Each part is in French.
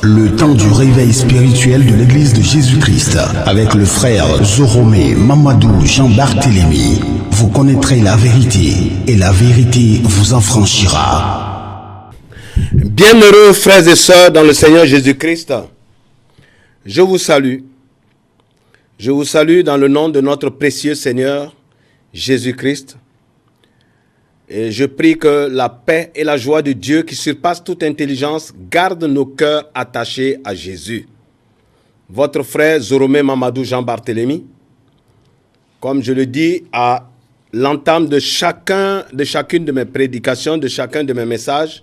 le temps du réveil spirituel de l'Église de Jésus-Christ, avec le frère Zoromé Mamadou Jean-Barthélemy. Vous connaîtrez la vérité, et la vérité vous affranchira. Bienheureux frères et sœurs dans le Seigneur Jésus-Christ, je vous salue. Je vous salue dans le nom de notre précieux Seigneur Jésus-Christ. Et je prie que la paix et la joie de Dieu qui surpasse toute intelligence gardent nos cœurs attachés à Jésus. Votre frère Zoromé Mamadou Jean-Barthélemy, comme je le dis à l'entame de chacune de mes prédications, de chacun de mes messages,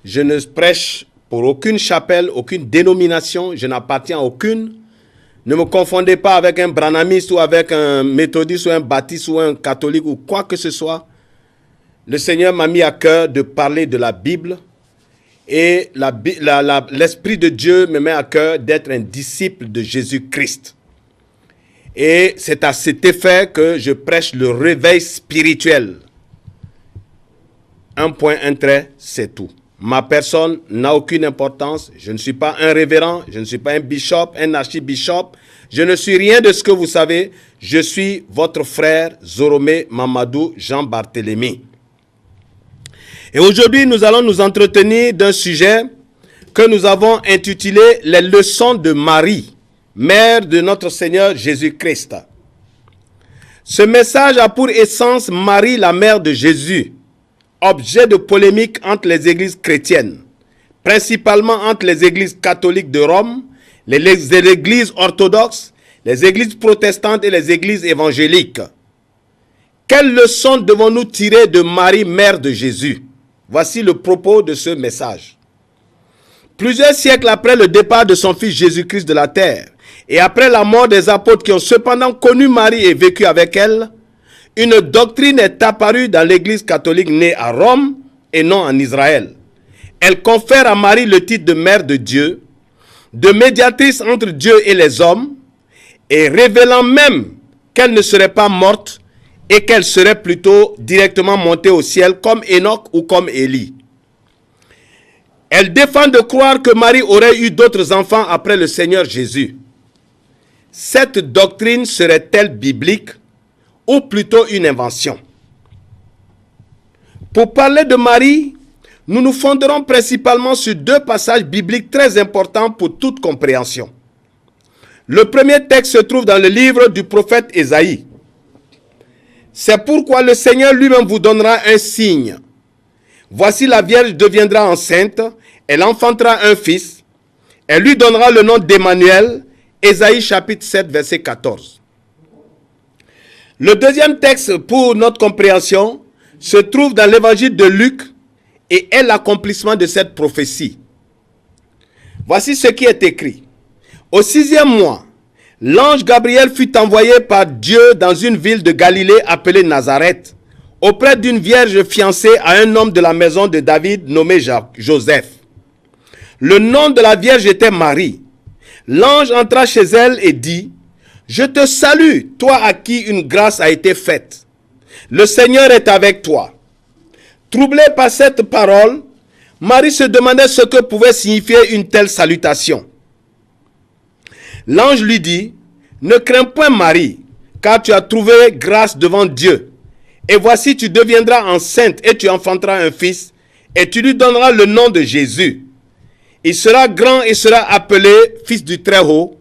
je ne prêche pour aucune chapelle, aucune dénomination, je n'appartiens à aucune. Ne me confondez pas avec un branhamiste ou avec un méthodiste ou un baptiste ou un catholique ou quoi que ce soit. Le Seigneur m'a mis à cœur de parler de la Bible et l'Esprit de Dieu me met à cœur d'être un disciple de Jésus-Christ. Et c'est à cet effet que je prêche le réveil spirituel. Un point, un trait, c'est tout. Ma personne n'a aucune importance. Je ne suis pas un révérend, je ne suis pas un bishop, un archibishop. Je ne suis rien de ce que vous savez. Je suis votre frère Zoromé Mamadou Jean-Barthélemy. Et aujourd'hui, nous allons nous entretenir d'un sujet que nous avons intitulé « Les leçons de Marie, mère de notre Seigneur Jésus-Christ ». Ce message a pour essence Marie, la mère de Jésus, objet de polémique entre les églises chrétiennes, principalement entre les églises catholiques de Rome, les églises orthodoxes, les églises protestantes et les églises évangéliques. Quelles leçons devons-nous tirer de Marie, mère de Jésus? Voici le propos de ce message. Plusieurs siècles après le départ de son fils Jésus-Christ de la terre, et après la mort des apôtres qui ont cependant connu Marie et vécu avec elle, une doctrine est apparue dans l'église catholique née à Rome et non en Israël. Elle confère à Marie le titre de mère de Dieu, de médiatrice entre Dieu et les hommes, et révélant même qu'elle ne serait pas morte, et qu'elle serait plutôt directement montée au ciel comme Enoch ou comme Élie. Elle défend de croire que Marie aurait eu d'autres enfants après le Seigneur Jésus. Cette doctrine serait-elle biblique ou plutôt une invention? Pour parler de Marie, nous nous fonderons principalement sur deux passages bibliques très importants pour toute compréhension. Le premier texte se trouve dans le livre du prophète Ésaïe. C'est pourquoi le Seigneur lui-même vous donnera un signe. Voici la Vierge deviendra enceinte, elle enfantera un fils, elle lui donnera le nom d'Emmanuel, Ésaïe chapitre 7, verset 14. Le deuxième texte pour notre compréhension se trouve dans l'évangile de Luc et est l'accomplissement de cette prophétie. Voici ce qui est écrit. Au 6e mois, l'ange Gabriel fut envoyé par Dieu dans une ville de Galilée appelée Nazareth, auprès d'une vierge fiancée à un homme de la maison de David nommé Joseph. Le nom de la vierge était Marie. L'ange entra chez elle et dit, « Je te salue, toi à qui une grâce a été faite. Le Seigneur est avec toi. » Troublée par cette parole, Marie se demandait ce que pouvait signifier une telle salutation. L'ange lui dit, « Ne crains point Marie, car tu as trouvé grâce devant Dieu. Et voici, tu deviendras enceinte et tu enfanteras un fils, et tu lui donneras le nom de Jésus. Il sera grand et sera appelé Fils du Très-Haut,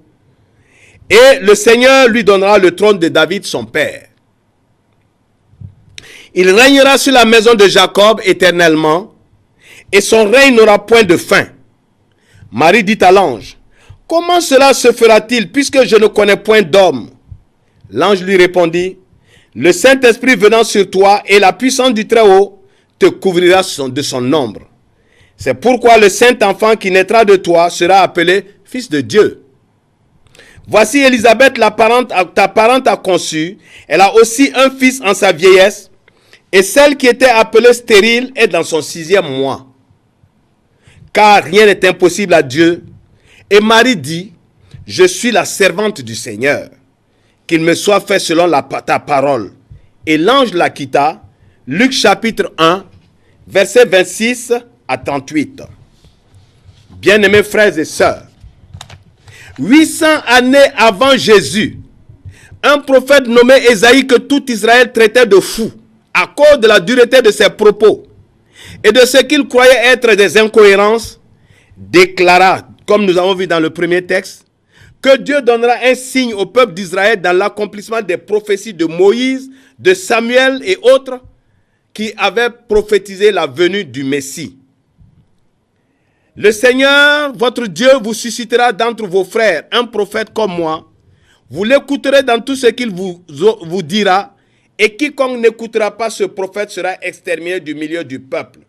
et le Seigneur lui donnera le trône de David, son père. Il régnera sur la maison de Jacob éternellement, et son règne n'aura point de fin. » Marie dit à l'ange, « Comment cela se fera-t-il puisque je ne connais point d'homme? » L'ange lui répondit, « Le Saint-Esprit venant sur toi et la puissance du Très-Haut te couvrira de son ombre. C'est pourquoi le Saint-Enfant qui naîtra de toi sera appelé Fils de Dieu. Voici Élisabeth, ta parente a conçu, elle a aussi un fils en sa vieillesse, et celle qui était appelée stérile est dans son 6e mois. Car rien n'est impossible à Dieu. Et Marie dit, « Je suis la servante du Seigneur, qu'il me soit fait selon ta parole. » Et l'ange la quitta. Luc chapitre 1, versets 26 à 38. Bien-aimés frères et sœurs, 800 années avant Jésus, un prophète nommé Ésaïe, que tout Israël traitait de fou à cause de la dureté de ses propos et de ce qu'il croyait être des incohérences, déclara, comme nous avons vu dans le premier texte, que Dieu donnera un signe au peuple d'Israël dans l'accomplissement des prophéties de Moïse, de Samuel et autres qui avaient prophétisé la venue du Messie. Le Seigneur, votre Dieu, vous suscitera d'entre vos frères un prophète comme moi. Vous l'écouterez dans tout ce qu'il vous dira, et quiconque n'écoutera pas ce prophète sera exterminé du milieu du peuple.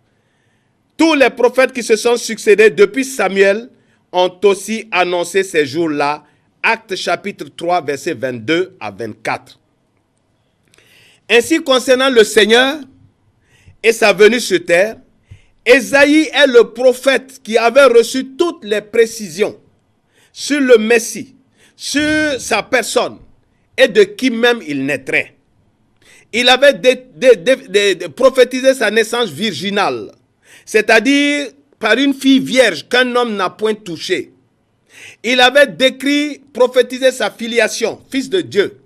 Tous les prophètes qui se sont succédés depuis Samuel ont aussi annoncé ces jours-là. Actes chapitre 3, versets 22 à 24. Ainsi, concernant le Seigneur et sa venue sur terre, Ésaïe est le prophète qui avait reçu toutes les précisions sur le Messie, sur sa personne et de qui même il naîtrait. Il avait prophétisé sa naissance virginale, c'est-à-dire par une fille vierge qu'un homme n'a point touchée. Il avait prophétisé sa filiation, fils de Dieu.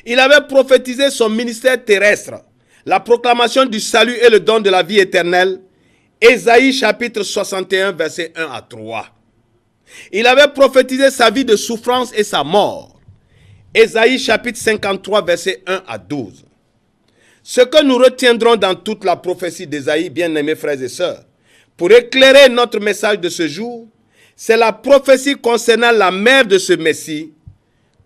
Il avait prophétisé son ministère terrestre, la proclamation du salut et le don de la vie éternelle. Ésaïe chapitre 61, versets 1 à 3. Il avait prophétisé sa vie de souffrance et sa mort. Ésaïe chapitre 53, versets 1 à 12. Ce que nous retiendrons dans toute la prophétie d'Ésaïe, bien-aimés frères et sœurs, pour éclairer notre message de ce jour, c'est la prophétie concernant la mère de ce Messie,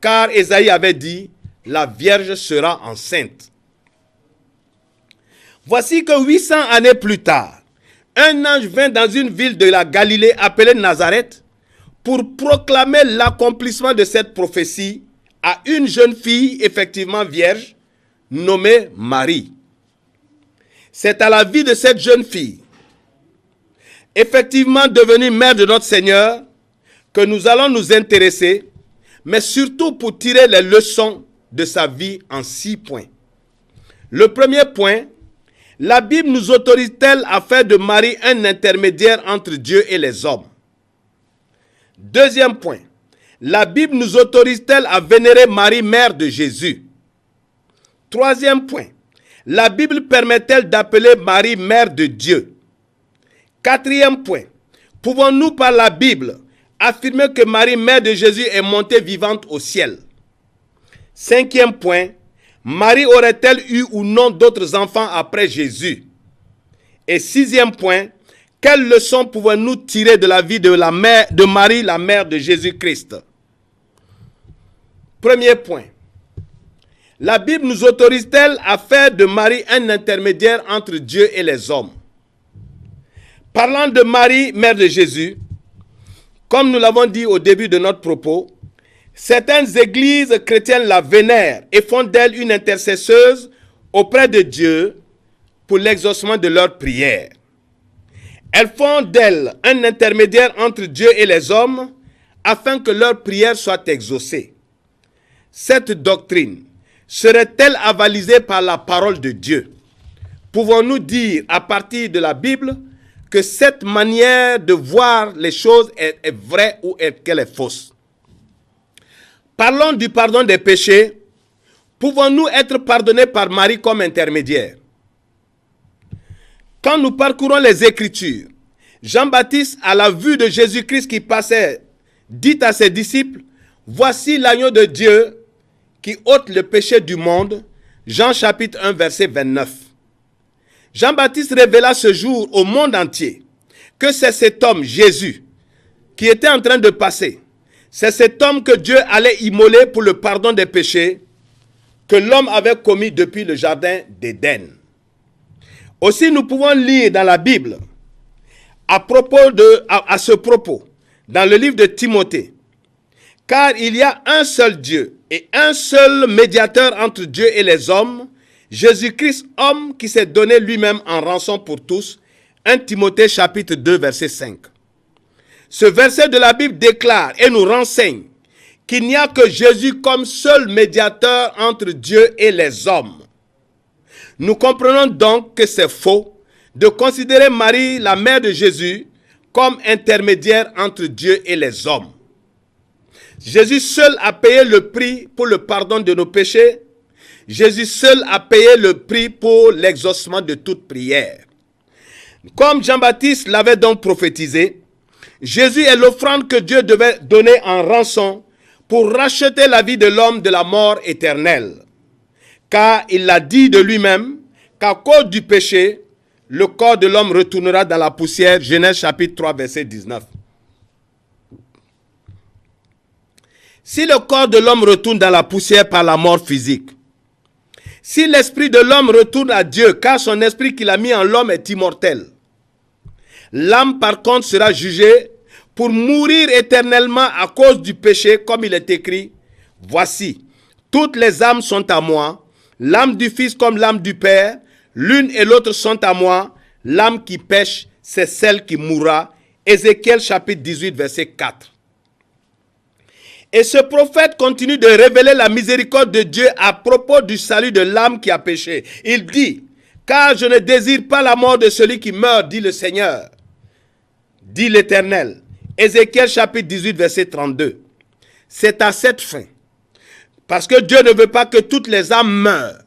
car Ésaïe avait dit, la Vierge sera enceinte. Voici que 800 années plus tard, un ange vint dans une ville de la Galilée appelée Nazareth pour proclamer l'accomplissement de cette prophétie à une jeune fille, effectivement vierge, nommée Marie. C'est à la vie de cette jeune fille, effectivement devenue mère de notre Seigneur, que nous allons nous intéresser, mais surtout pour tirer les leçons de sa vie en 6 points. Le premier point, la Bible nous autorise-t-elle à faire de Marie un intermédiaire entre Dieu et les hommes? Deuxième point, la Bible nous autorise-t-elle à vénérer Marie, mère de Jésus? Troisième point, la Bible permet-elle d'appeler Marie mère de Dieu? Quatrième point, pouvons-nous par la Bible affirmer que Marie, mère de Jésus, est montée vivante au ciel? Cinquième point, Marie aurait-elle eu ou non d'autres enfants après Jésus? Et sixième point, quelles leçons pouvons-nous tirer de la vie de Marie, la mère de Jésus-Christ? Premier point, la Bible nous autorise-t-elle à faire de Marie un intermédiaire entre Dieu et les hommes? Parlant de Marie, mère de Jésus, comme nous l'avons dit au début de notre propos, certaines églises chrétiennes la vénèrent et font d'elle une intercesseuse auprès de Dieu pour l'exaucement de leurs prières. Elles font d'elle un intermédiaire entre Dieu et les hommes afin que leurs prières soient exaucées. Cette doctrine serait-elle avalisée par la parole de Dieu? Pouvons-nous dire à partir de la Bible que cette manière de voir les choses est vraie ou qu'elle est fausse? Parlons du pardon des péchés. Pouvons-nous être pardonnés par Marie comme intermédiaire? Quand nous parcourons les Écritures, Jean-Baptiste, à la vue de Jésus-Christ qui passait, dit à ses disciples, « Voici l'agneau de Dieu qui ôte le péché du monde. » Jean chapitre 1, verset 29. Jean-Baptiste révéla ce jour au monde entier que c'est cet homme, Jésus, qui était en train de passer. C'est cet homme que Dieu allait immoler pour le pardon des péchés que l'homme avait commis depuis le jardin d'Éden. Aussi, nous pouvons lire dans la Bible, à ce propos, dans le livre de Timothée, car il y a un seul Dieu et un seul médiateur entre Dieu et les hommes, Jésus-Christ, homme qui s'est donné lui-même en rançon pour tous. 1 Timothée chapitre 2, verset 5. Ce verset de la Bible déclare et nous renseigne qu'il n'y a que Jésus comme seul médiateur entre Dieu et les hommes. Nous comprenons donc que c'est faux de considérer Marie, la mère de Jésus, comme intermédiaire entre Dieu et les hommes. Jésus seul a payé le prix pour le pardon de nos péchés. Jésus seul a payé le prix pour l'exaucement de toute prière. Comme Jean-Baptiste l'avait donc prophétisé, Jésus est l'offrande que Dieu devait donner en rançon pour racheter la vie de l'homme de la mort éternelle. Car il l'a dit de lui-même qu'à cause du péché, le corps de l'homme retournera dans la poussière. Genèse chapitre 3, verset 19. Si le corps de l'homme retourne dans la poussière par la mort physique, si l'esprit de l'homme retourne à Dieu, car son esprit qu'il a mis en l'homme est immortel, l'âme par contre sera jugée pour mourir éternellement à cause du péché, comme il est écrit, « Voici, toutes les âmes sont à moi, l'âme du Fils comme l'âme du Père, l'une et l'autre sont à moi, l'âme qui pêche, c'est celle qui mourra. » Ézéchiel chapitre 18, verset 4. Et ce prophète continue de révéler la miséricorde de Dieu à propos du salut de l'âme qui a péché. Il dit, « Car je ne désire pas la mort de celui qui meurt, dit le Seigneur, dit l'Éternel. » Ézéchiel chapitre 18, verset 32. C'est à cette fin, parce que Dieu ne veut pas que toutes les âmes meurent,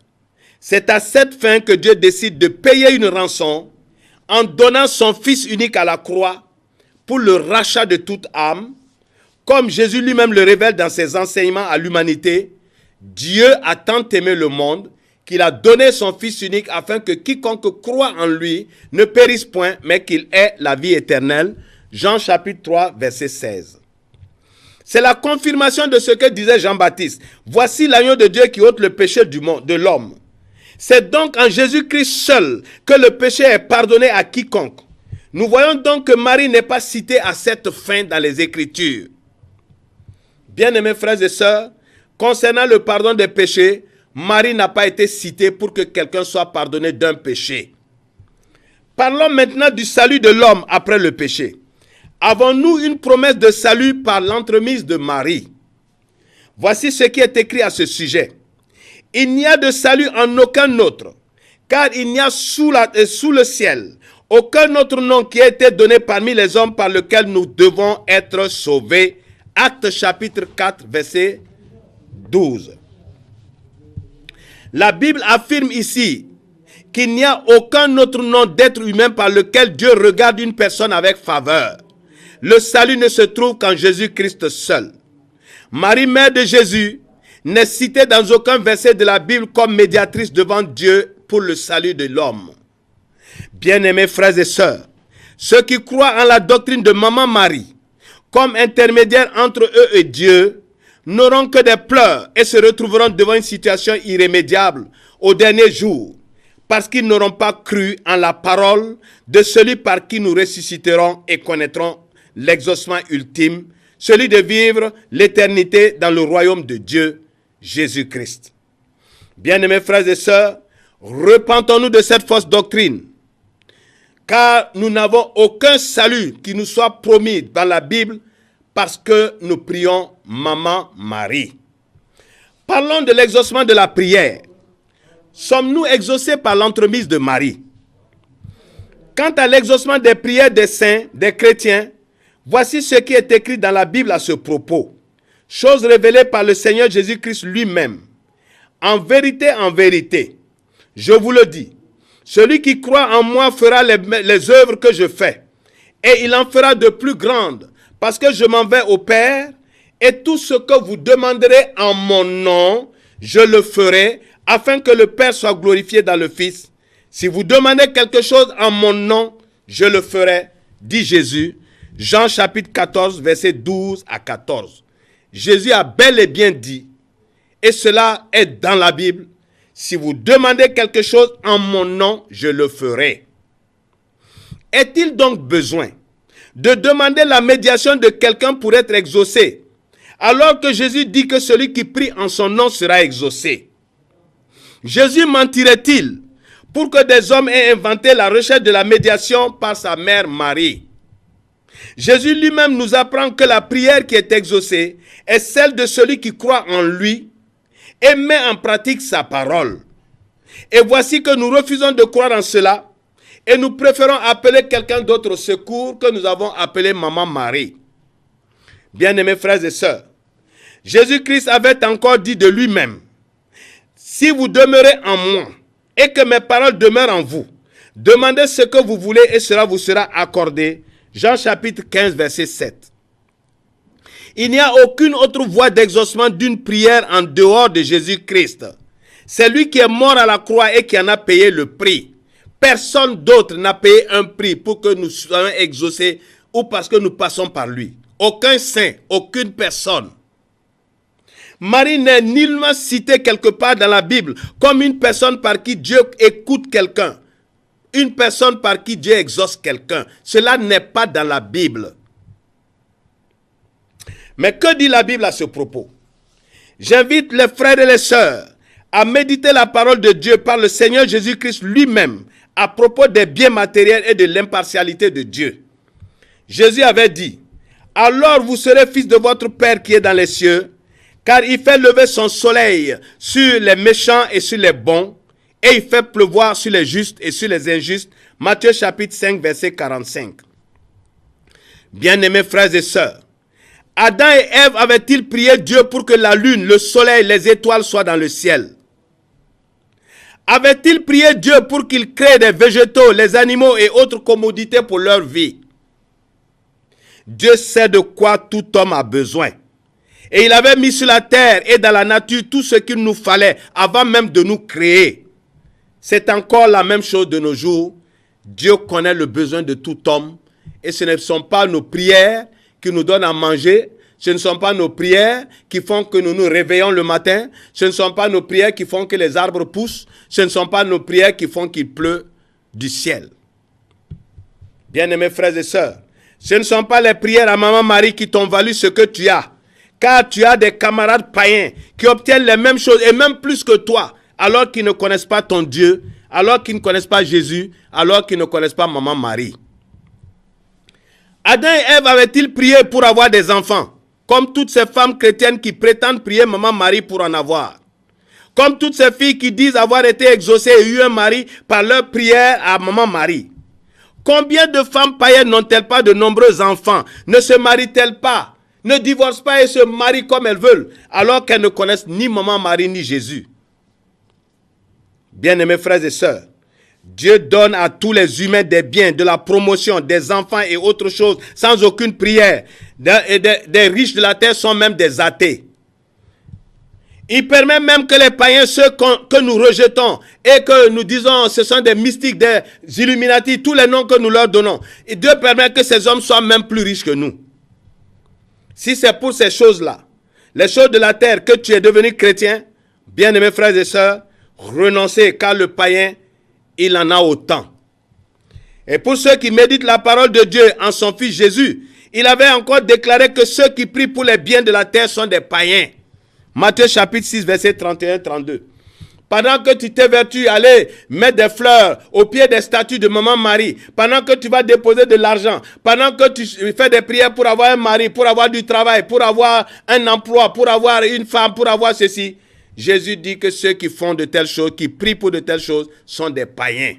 c'est à cette fin que Dieu décide de payer une rançon en donnant son Fils unique à la croix pour le rachat de toute âme. Comme Jésus lui-même le révèle dans ses enseignements à l'humanité, Dieu a tant aimé le monde qu'il a donné son Fils unique afin que quiconque croit en lui ne périsse point, mais qu'il ait la vie éternelle. Jean chapitre 3, verset 16. C'est la confirmation de ce que disait Jean-Baptiste. Voici l'agneau de Dieu qui ôte le péché du monde, de l'homme. C'est donc en Jésus-Christ seul que le péché est pardonné à quiconque. Nous voyons donc que Marie n'est pas citée à cette fin dans les Écritures. Bien-aimés frères et sœurs, concernant le pardon des péchés, Marie n'a pas été citée pour que quelqu'un soit pardonné d'un péché. Parlons maintenant du salut de l'homme après le péché. Avons-nous une promesse de salut par l'entremise de Marie? Voici ce qui est écrit à ce sujet. Il n'y a de salut en aucun autre, car il n'y a sous le ciel aucun autre nom qui a été donné parmi les hommes par lequel nous devons être sauvés. Actes chapitre 4, verset 12. La Bible affirme ici qu'il n'y a aucun autre nom d'être humain par lequel Dieu regarde une personne avec faveur. Le salut ne se trouve qu'en Jésus-Christ seul. Marie, mère de Jésus, n'est citée dans aucun verset de la Bible comme médiatrice devant Dieu pour le salut de l'homme. Bien-aimés frères et sœurs, ceux qui croient en la doctrine de Maman Marie, comme intermédiaire entre eux et Dieu, n'auront que des pleurs et se retrouveront devant une situation irrémédiable au dernier jour, parce qu'ils n'auront pas cru en la parole de celui par qui nous ressusciterons et connaîtrons l'exaucement ultime, celui de vivre l'éternité dans le royaume de Dieu, Jésus-Christ. Bien-aimés frères et sœurs, repentons-nous de cette fausse doctrine, car nous n'avons aucun salut qui nous soit promis dans la Bible parce que nous prions Maman Marie. Parlons de l'exaucement de la prière. Sommes-nous exaucés par l'entremise de Marie? Quant à l'exaucement des prières des saints, des chrétiens, voici ce qui est écrit dans la Bible à ce propos. Chose révélée par le Seigneur Jésus-Christ lui-même. En vérité, je vous le dis, celui qui croit en moi fera les œuvres que je fais, et il en fera de plus grandes, parce que je m'en vais au Père, et tout ce que vous demanderez en mon nom, je le ferai, afin que le Père soit glorifié dans le Fils. Si vous demandez quelque chose en mon nom, je le ferai, dit Jésus. Jean chapitre 14, versets 12 à 14. Jésus a bel et bien dit, et cela est dans la Bible, si vous demandez quelque chose en mon nom, je le ferai. Est-il donc besoin de demander la médiation de quelqu'un pour être exaucé, alors que Jésus dit que celui qui prie en son nom sera exaucé? Jésus mentirait-il pour que des hommes aient inventé la recherche de la médiation par sa mère Marie? Jésus lui-même nous apprend que la prière qui est exaucée est celle de celui qui croit en lui et met en pratique sa parole. Et voici que nous refusons de croire en cela Et nous préférons appeler quelqu'un d'autre au secours que nous avons appelé Maman Marie. Bien-aimés frères et sœurs, Jésus-Christ avait encore dit de lui-même, « Si vous demeurez en moi et que mes paroles demeurent en vous, demandez ce que vous voulez et cela vous sera accordé. » Jean chapitre 15, verset 7. Il n'y a aucune autre voie d'exaucement d'une prière en dehors de Jésus-Christ. C'est lui qui est mort à la croix et qui en a payé le prix. Personne d'autre n'a payé un prix pour que nous soyons exaucés ou parce que nous passons par lui. Aucun saint, aucune personne. Marie n'est nullement citée quelque part dans la Bible comme une personne par qui Dieu écoute quelqu'un. Une personne par qui Dieu exauce quelqu'un. Cela n'est pas dans la Bible. Mais que dit la Bible à ce propos? J'invite les frères et les sœurs à méditer la parole de Dieu par le Seigneur Jésus-Christ lui-même à propos des biens matériels et de l'impartialité de Dieu. Jésus avait dit, « Alors vous serez fils de votre Père qui est dans les cieux, car il fait lever son soleil sur les méchants et sur les bons, et il fait pleuvoir sur les justes et sur les injustes. » Matthieu chapitre 5, verset 45. Bien-aimés frères et sœurs, Adam et Ève avaient-ils prié Dieu pour que la lune, le soleil, les étoiles soient dans le ciel? Avaient-ils prié Dieu pour qu'il crée des végétaux, les animaux et autres commodités pour leur vie? Dieu sait de quoi tout homme a besoin. Et il avait mis sur la terre et dans la nature tout ce qu'il nous fallait avant même de nous créer. C'est encore la même chose de nos jours. Dieu connaît le besoin de tout homme et ce ne sont pas nos prières qui nous donnent à manger. Ce ne sont pas nos prières qui font que nous nous réveillons le matin. Ce ne sont pas nos prières qui font que les arbres poussent. Ce ne sont pas nos prières qui font qu'il pleut du ciel. Bien-aimés frères et sœurs, ce ne sont pas les prières à Maman Marie qui t'ont valu ce que tu as. Car tu as des camarades païens qui obtiennent les mêmes choses et même plus que toi, alors qu'ils ne connaissent pas ton Dieu, alors qu'ils ne connaissent pas Jésus, alors qu'ils ne connaissent pas Maman Marie. Adam et Ève avaient-ils prié pour avoir des enfants, comme toutes ces femmes chrétiennes qui prétendent prier Maman Marie pour en avoir? Comme toutes ces filles qui disent avoir été exaucées et eu un mari par leur prière à Maman Marie. Combien de femmes païennes n'ont-elles pas de nombreux enfants? Ne se marient-elles pas? Ne divorcent pas et se marient comme elles veulent, alors qu'elles ne connaissent ni Maman Marie ni Jésus? Bien-aimés frères et sœurs, Dieu donne à tous les humains des biens, de la promotion, des enfants et autres choses, sans aucune prière. Des riches de la terre sont même des athées. Il permet même que les païens, ceux que nous rejetons et que nous disons ce sont des mystiques, des Illuminati, tous les noms que nous leur donnons, et Dieu permet que ces hommes soient même plus riches que nous. Si c'est pour ces choses-là, les choses de la terre, que tu es devenu chrétien, bien-aimés frères et sœurs, renoncez, car le païen, il en a autant. Et pour ceux qui méditent la parole de Dieu en son Fils Jésus, il avait encore déclaré que ceux qui prient pour les biens de la terre sont des païens. Matthieu chapitre 6, verset 31-32. Pendant que tu t'évertues à aller mettre des fleurs au pied des statues de Maman Marie, pendant que tu vas déposer de l'argent, pendant que tu fais des prières pour avoir un mari, pour avoir du travail, pour avoir un emploi, pour avoir une femme, pour avoir ceci, Jésus dit que ceux qui font de telles choses, qui prient pour de telles choses, sont des païens.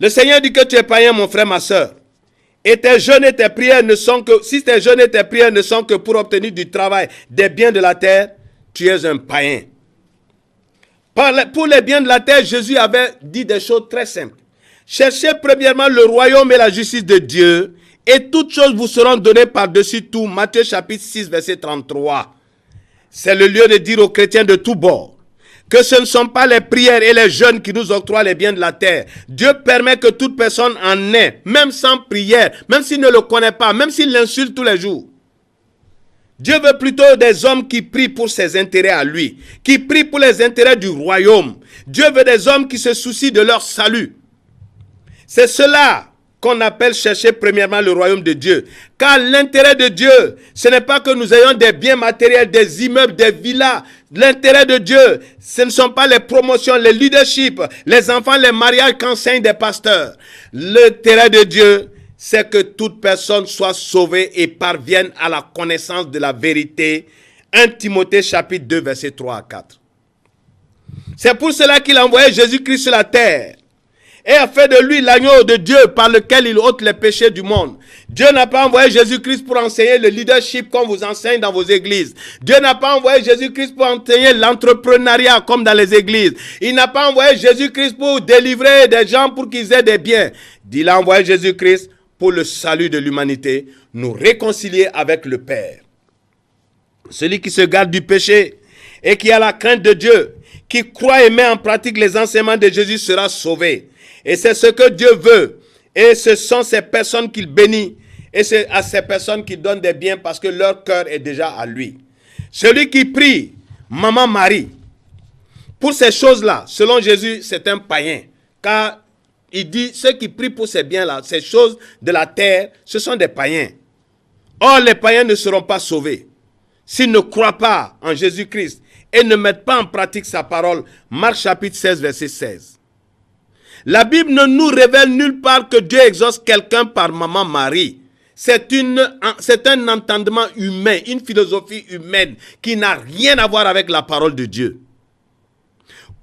Le Seigneur dit que tu es païen, mon frère, ma soeur. Et tes jeûnes et tes prières ne sont que, si tes jeûnes et tes prières ne sont que pour obtenir du travail, des biens de la terre, tu es un païen. Pour les biens de la terre, Jésus avait dit des choses très simples. Cherchez premièrement le royaume et la justice de Dieu, et toutes choses vous seront données par-dessus tout. Matthieu chapitre 6, verset 33. C'est le lieu de dire aux chrétiens de tous bords que ce ne sont pas les prières et les jeûnes qui nous octroient les biens de la terre. Dieu permet que toute personne en ait, même sans prière, même s'il ne le connaît pas, même s'il l'insulte tous les jours. Dieu veut plutôt des hommes qui prient pour ses intérêts à lui, qui prient pour les intérêts du royaume. Dieu veut des hommes qui se soucient de leur salut. C'est cela qu'on appelle chercher premièrement le royaume de Dieu. Car l'intérêt de Dieu, ce n'est pas que nous ayons des biens matériels, des immeubles, des villas. L'intérêt de Dieu, ce ne sont pas les promotions, les leaderships, les enfants, les mariages qu'enseignent des pasteurs. L'intérêt de Dieu, c'est que toute personne soit sauvée et parvienne à la connaissance de la vérité. 1 Timothée chapitre 2, versets 3 à 4. C'est pour cela qu'il a envoyé Jésus-Christ sur la terre. et a fait de lui l'agneau de Dieu par lequel il ôte les péchés du monde. Dieu n'a pas envoyé Jésus-Christ pour enseigner le leadership comme vous enseigne dans vos églises. Dieu n'a pas envoyé Jésus-Christ pour enseigner l'entrepreneuriat comme dans les églises. Il n'a pas envoyé Jésus-Christ pour délivrer des gens pour qu'ils aient des biens. Il a envoyé Jésus-Christ pour le salut de l'humanité, nous réconcilier avec le Père. Celui qui se garde du péché et qui a la crainte de Dieu, qui croit et met en pratique les enseignements de Jésus sera sauvé. Et c'est ce que Dieu veut. Et ce sont ces personnes qu'il bénit. Et c'est à ces personnes qu'il donne des biens parce que leur cœur est déjà à lui. Celui qui prie, Maman Marie, pour ces choses-là, selon Jésus, c'est un païen. Car il dit, ceux qui prient pour ces biens-là, ces choses de la terre, ce sont des païens. Or, les païens ne seront pas sauvés s'ils ne croient pas en Jésus-Christ et ne mettent pas en pratique sa parole. Marc chapitre 16, verset 16. La Bible ne nous révèle nulle part que Dieu exauce quelqu'un par Maman Marie. C'est un entendement humain, une philosophie humaine qui n'a rien à voir avec la parole de Dieu.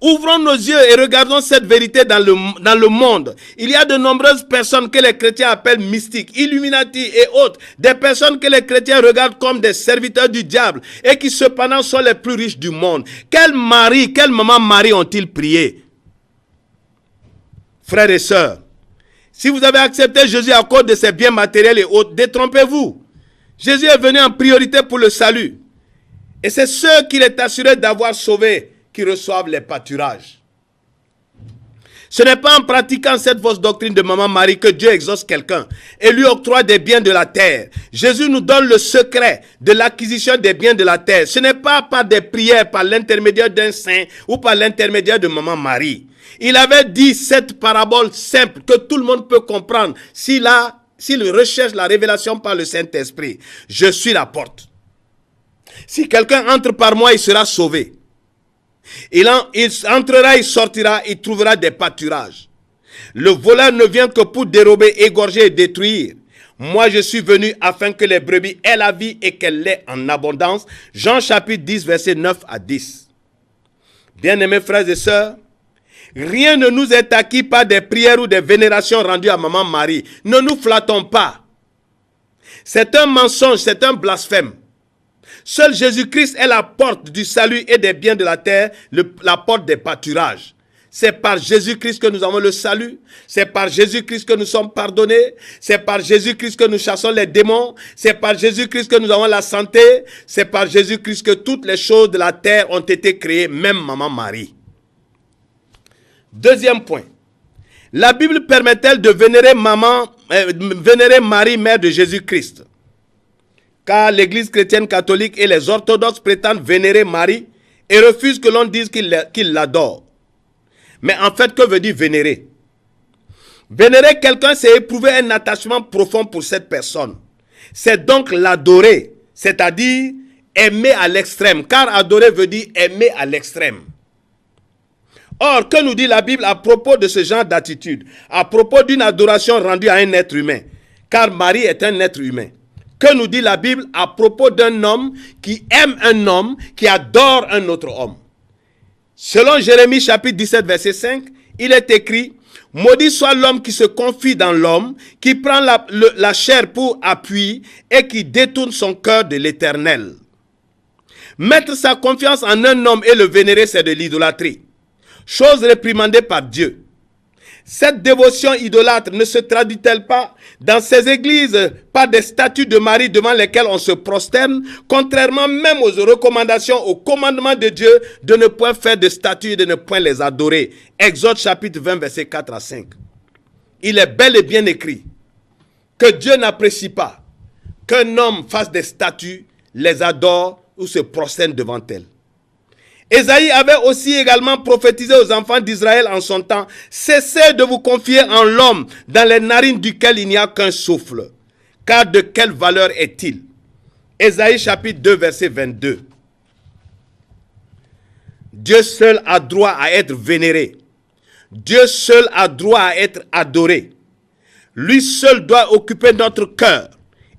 Ouvrons nos yeux et regardons cette vérité dans le monde. Il y a de nombreuses personnes que les chrétiens appellent mystiques, Illuminati et autres. Des personnes que les chrétiens regardent comme des serviteurs du diable et qui cependant sont les plus riches du monde. Quelle Maman Marie ont-ils prié? Frères et sœurs, si vous avez accepté Jésus à cause de ses biens matériels et autres, détrompez-vous. Jésus est venu en priorité pour le salut. Et c'est ceux qu'il est assuré d'avoir sauvés qui reçoivent les pâturages. Ce n'est pas en pratiquant cette fausse doctrine de Maman Marie que Dieu exauce quelqu'un et lui octroie des biens de la terre. Jésus nous donne le secret de l'acquisition des biens de la terre. Ce n'est pas par des prières, par l'intermédiaire d'un saint ou par l'intermédiaire de Maman Marie. Il avait dit cette parabole simple que tout le monde peut comprendre s'il recherche la révélation par le Saint-Esprit. Je suis la porte. Si quelqu'un entre par moi, il sera sauvé. Il entrera, il sortira, il trouvera des pâturages. Le voleur ne vient que pour dérober, égorger et détruire. Moi, je suis venu afin que les brebis aient la vie et qu'elle l'ait en abondance. Jean chapitre 10, versets 9 à 10. Bien-aimés frères et sœurs, rien ne nous est acquis par des prières ou des vénérations rendues à Maman Marie. Ne nous flattons pas. C'est un mensonge, c'est un blasphème. Seul Jésus-Christ est la porte du salut et des biens de la terre, la porte des pâturages. C'est par Jésus-Christ que nous avons le salut. C'est par Jésus-Christ que nous sommes pardonnés. C'est par Jésus-Christ que nous chassons les démons. C'est par Jésus-Christ que nous avons la santé. C'est par Jésus-Christ que toutes les choses de la terre ont été créées, même Maman Marie. Deuxième point. La Bible permet-elle de vénérer Marie, mère de Jésus-Christ? Car l'Église chrétienne catholique et les orthodoxes prétendent vénérer Marie et refusent que l'on dise qu'ils l'adorent. Mais en fait, que veut dire vénérer? Vénérer quelqu'un, c'est éprouver un attachement profond pour cette personne. C'est donc l'adorer, c'est-à-dire aimer à l'extrême, car adorer veut dire aimer à l'extrême. Or, que nous dit la Bible à propos de ce genre d'attitude, à propos d'une adoration rendue à un être humain? Car Marie est un être humain. Que nous dit la Bible à propos d'un homme qui aime un homme, qui adore un autre homme? Selon Jérémie chapitre 17 verset 5, il est écrit: maudit soit l'homme qui se confie dans l'homme, qui prend la chair pour appui et qui détourne son cœur de l'Éternel. Mettre sa confiance en un homme et le vénérer, c'est de l'idolâtrie. Chose réprimandée par Dieu. Cette dévotion idolâtre ne se traduit-elle pas dans ces églises par des statues de Marie devant lesquelles on se prosterne, contrairement même aux recommandations, aux commandements de Dieu de ne point faire de statues et de ne point les adorer? Exode chapitre 20 versets 4 à 5. Il est bel et bien écrit que Dieu n'apprécie pas qu'un homme fasse des statues, les adore ou se prosterne devant elles. Ésaïe avait aussi également prophétisé aux enfants d'Israël en son temps: cessez de vous confier en l'homme, dans les narines duquel il n'y a qu'un souffle. Car de quelle valeur est-il? Ésaïe chapitre 2 verset 22. Dieu seul a droit à être vénéré. Dieu seul a droit à être adoré. Lui seul doit occuper notre cœur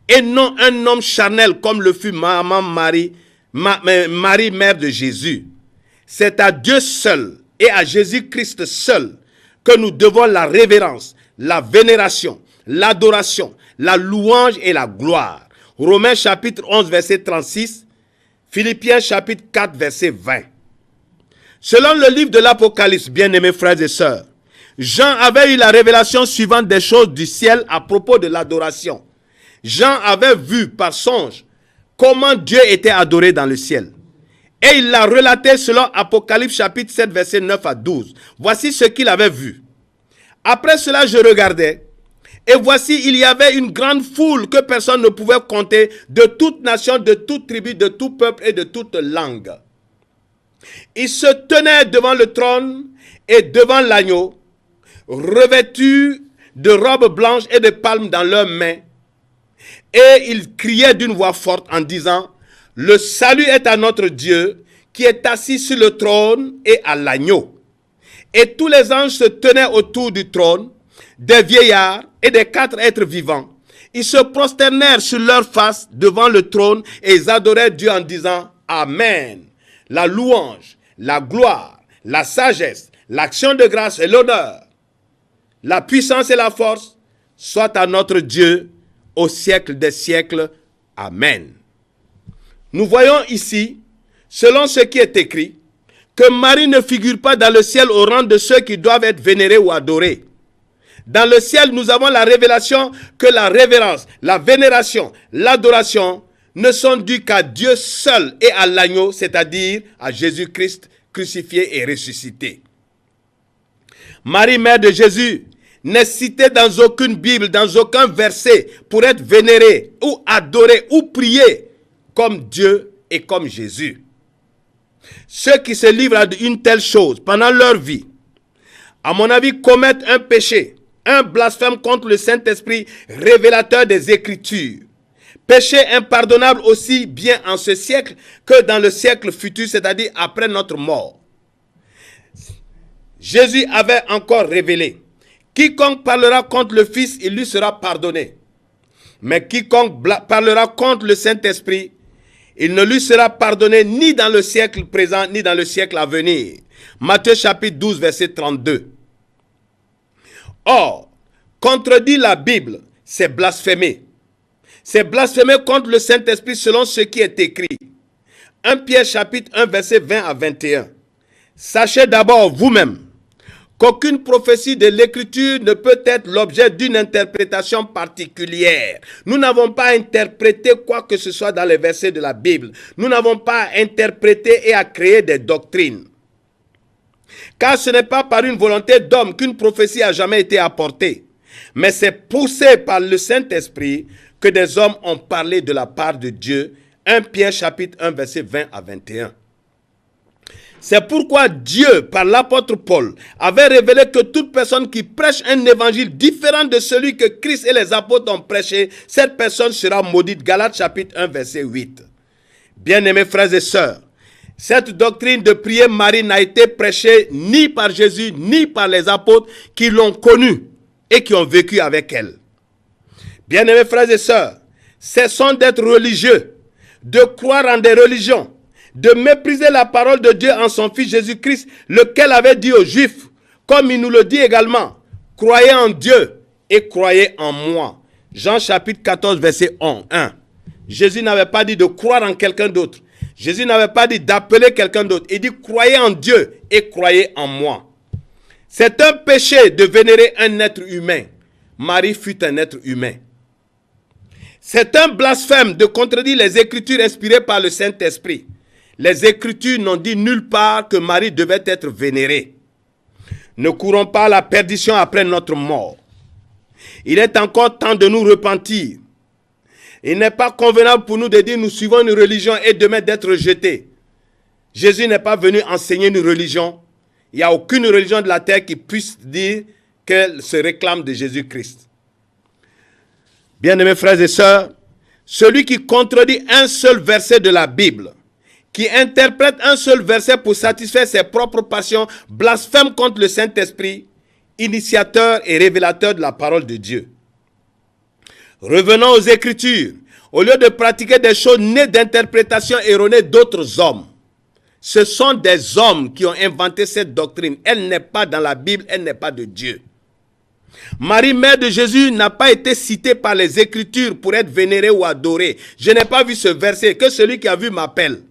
et non un homme charnel comme le fut Maman Marie, mère de Jésus. C'est à Dieu seul et à Jésus-Christ seul que nous devons la révérence, la vénération, l'adoration, la louange et la gloire. Romains chapitre 11, verset 36, Philippiens chapitre 4, verset 20. Selon le livre de l'Apocalypse, bien-aimés frères et sœurs, Jean avait eu la révélation suivante des choses du ciel à propos de l'adoration. Jean avait vu par songe comment Dieu était adoré dans le ciel. Et il l'a relaté selon Apocalypse chapitre 7, verset 9 à 12. Voici ce qu'il avait vu. Après cela, je regardais, et voici, il y avait une grande foule que personne ne pouvait compter, de toute nation, de toute tribu, de tout peuple et de toute langue. Ils se tenaient devant le trône et devant l'agneau, revêtus de robes blanches et de palmes dans leurs mains. Et ils criaient d'une voix forte en disant, « Le salut est à notre Dieu qui est assis sur le trône et à l'agneau. » Et tous les anges se tenaient autour du trône, des vieillards et des 4 êtres vivants. Ils se prosternèrent sur leurs faces devant le trône et ils adoraient Dieu en disant, « Amen. » La louange, la gloire, la sagesse, l'action de grâce et l'honneur, la puissance et la force soient à notre Dieu au siècle des siècles. Amen. Nous voyons ici, selon ce qui est écrit, que Marie ne figure pas dans le ciel au rang de ceux qui doivent être vénérés ou adorés. Dans le ciel, nous avons la révélation que la révérence, la vénération, l'adoration ne sont dues qu'à Dieu seul et à l'agneau, c'est-à-dire à Jésus-Christ crucifié et ressuscité. Marie, mère de Jésus, n'est citée dans aucune Bible, dans aucun verset pour être vénérée ou adorée ou priée comme Dieu et comme Jésus. Ceux qui se livrent à une telle chose pendant leur vie, à mon avis, commettent un péché, un blasphème contre le Saint-Esprit révélateur des Écritures. Péché impardonnable aussi bien en ce siècle que dans le siècle futur, c'est-à-dire après notre mort. Jésus avait encore révélé, quiconque parlera contre le Fils, il lui sera pardonné. Mais quiconque parlera contre le Saint-Esprit, il ne lui sera pardonné ni dans le siècle présent, ni dans le siècle à venir. Matthieu chapitre 12, verset 32. Or, contredire la Bible, c'est blasphémer. C'est blasphémer contre le Saint-Esprit selon ce qui est écrit. 1 Pierre chapitre 1, verset 20 à 21. Sachez d'abord vous-même qu'aucune prophétie de l'Écriture ne peut être l'objet d'une interprétation particulière. Nous n'avons pas interprété quoi que ce soit dans les versets de la Bible. Nous n'avons pas interprété et à créer des doctrines. Car ce n'est pas par une volonté d'homme qu'une prophétie a jamais été apportée, mais c'est poussé par le Saint-Esprit que des hommes ont parlé de la part de Dieu. 1 Pierre chapitre 1, verset 20 à 21. C'est pourquoi Dieu, par l'apôtre Paul, avait révélé que toute personne qui prêche un évangile différent de celui que Christ et les apôtres ont prêché, cette personne sera maudite. Galates chapitre 1, verset 8. Bien-aimés frères et sœurs, cette doctrine de prier Marie n'a été prêchée ni par Jésus, ni par les apôtres qui l'ont connue et qui ont vécu avec elle. Bien-aimés frères et sœurs, cessons d'être religieux, de croire en des religions, de mépriser la parole de Dieu en son Fils Jésus-Christ, lequel avait dit aux Juifs, comme il nous le dit également, « Croyez en Dieu et croyez en moi ». Jean chapitre 14, verset 1. Jésus n'avait pas dit de croire en quelqu'un d'autre. Jésus n'avait pas dit d'appeler quelqu'un d'autre. Il dit « Croyez en Dieu et croyez en moi ». C'est un péché de vénérer un être humain. Marie fut un être humain. C'est un blasphème de contredire les Écritures inspirées par le Saint-Esprit. Les Écritures n'ont dit nulle part que Marie devait être vénérée. Ne courons pas à la perdition après notre mort. Il est encore temps de nous repentir. Il n'est pas convenable pour nous de dire nous suivons une religion et demain d'être rejetés. Jésus n'est pas venu enseigner une religion. Il n'y a aucune religion de la terre qui puisse dire qu'elle se réclame de Jésus-Christ. Bien-aimés frères et sœurs, celui qui contredit un seul verset de la Bible, qui interprète un seul verset pour satisfaire ses propres passions, blasphème contre le Saint-Esprit, initiateur et révélateur de la parole de Dieu. Revenons aux Écritures, au lieu de pratiquer des choses nées d'interprétations erronées d'autres hommes. Ce sont des hommes qui ont inventé cette doctrine. Elle n'est pas dans la Bible, elle n'est pas de Dieu. Marie, mère de Jésus, n'a pas été citée par les Écritures pour être vénérée ou adorée. Je n'ai pas vu ce verset, que celui qui a vu m'appelle.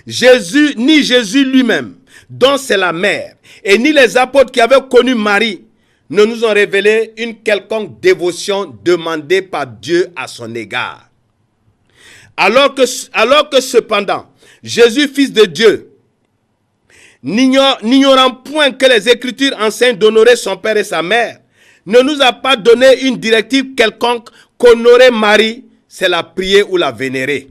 Jésus, ni Jésus lui-même, dont c'est la mère, et ni les apôtres qui avaient connu Marie, ne nous ont révélé une quelconque dévotion demandée par Dieu à son égard. Alors que cependant, Jésus, fils de Dieu, n'ignorant point que les Écritures enseignent d'honorer son père et sa mère, ne nous a pas donné une directive quelconque qu'honorer Marie, c'est la prier ou la vénérer.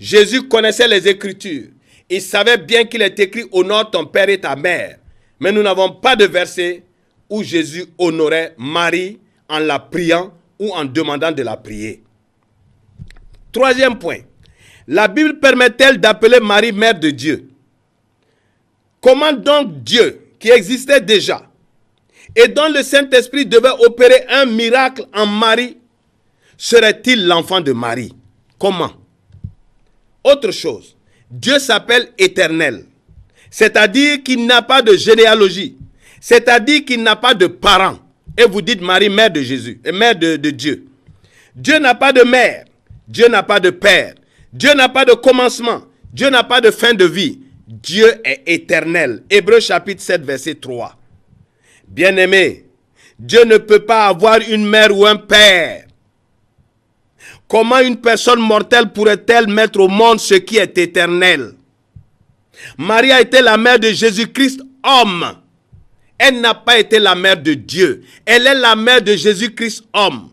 Jésus connaissait les Écritures. Il savait bien qu'il est écrit « Honore ton père et ta mère ». Mais nous n'avons pas de verset où Jésus honorait Marie en la priant ou en demandant de la prier. Troisième point. La Bible permet-elle d'appeler Marie mère de Dieu? Comment donc Dieu, qui existait déjà, et dont le Saint-Esprit devait opérer un miracle en Marie, serait-il l'enfant de Marie? Comment? Autre chose, Dieu s'appelle éternel, c'est-à-dire qu'il n'a pas de généalogie, c'est-à-dire qu'il n'a pas de parents. Et vous dites Marie, mère de Jésus, mère de Dieu. Dieu n'a pas de mère, Dieu n'a pas de père, Dieu n'a pas de commencement, Dieu n'a pas de fin de vie. Dieu est éternel. Hébreux chapitre 7, verset 3. Bien-aimé, Dieu ne peut pas avoir une mère ou un père. Comment une personne mortelle pourrait-elle mettre au monde ce qui est éternel? Marie a été la mère de Jésus-Christ, homme. Elle n'a pas été la mère de Dieu. Elle est la mère de Jésus-Christ, homme.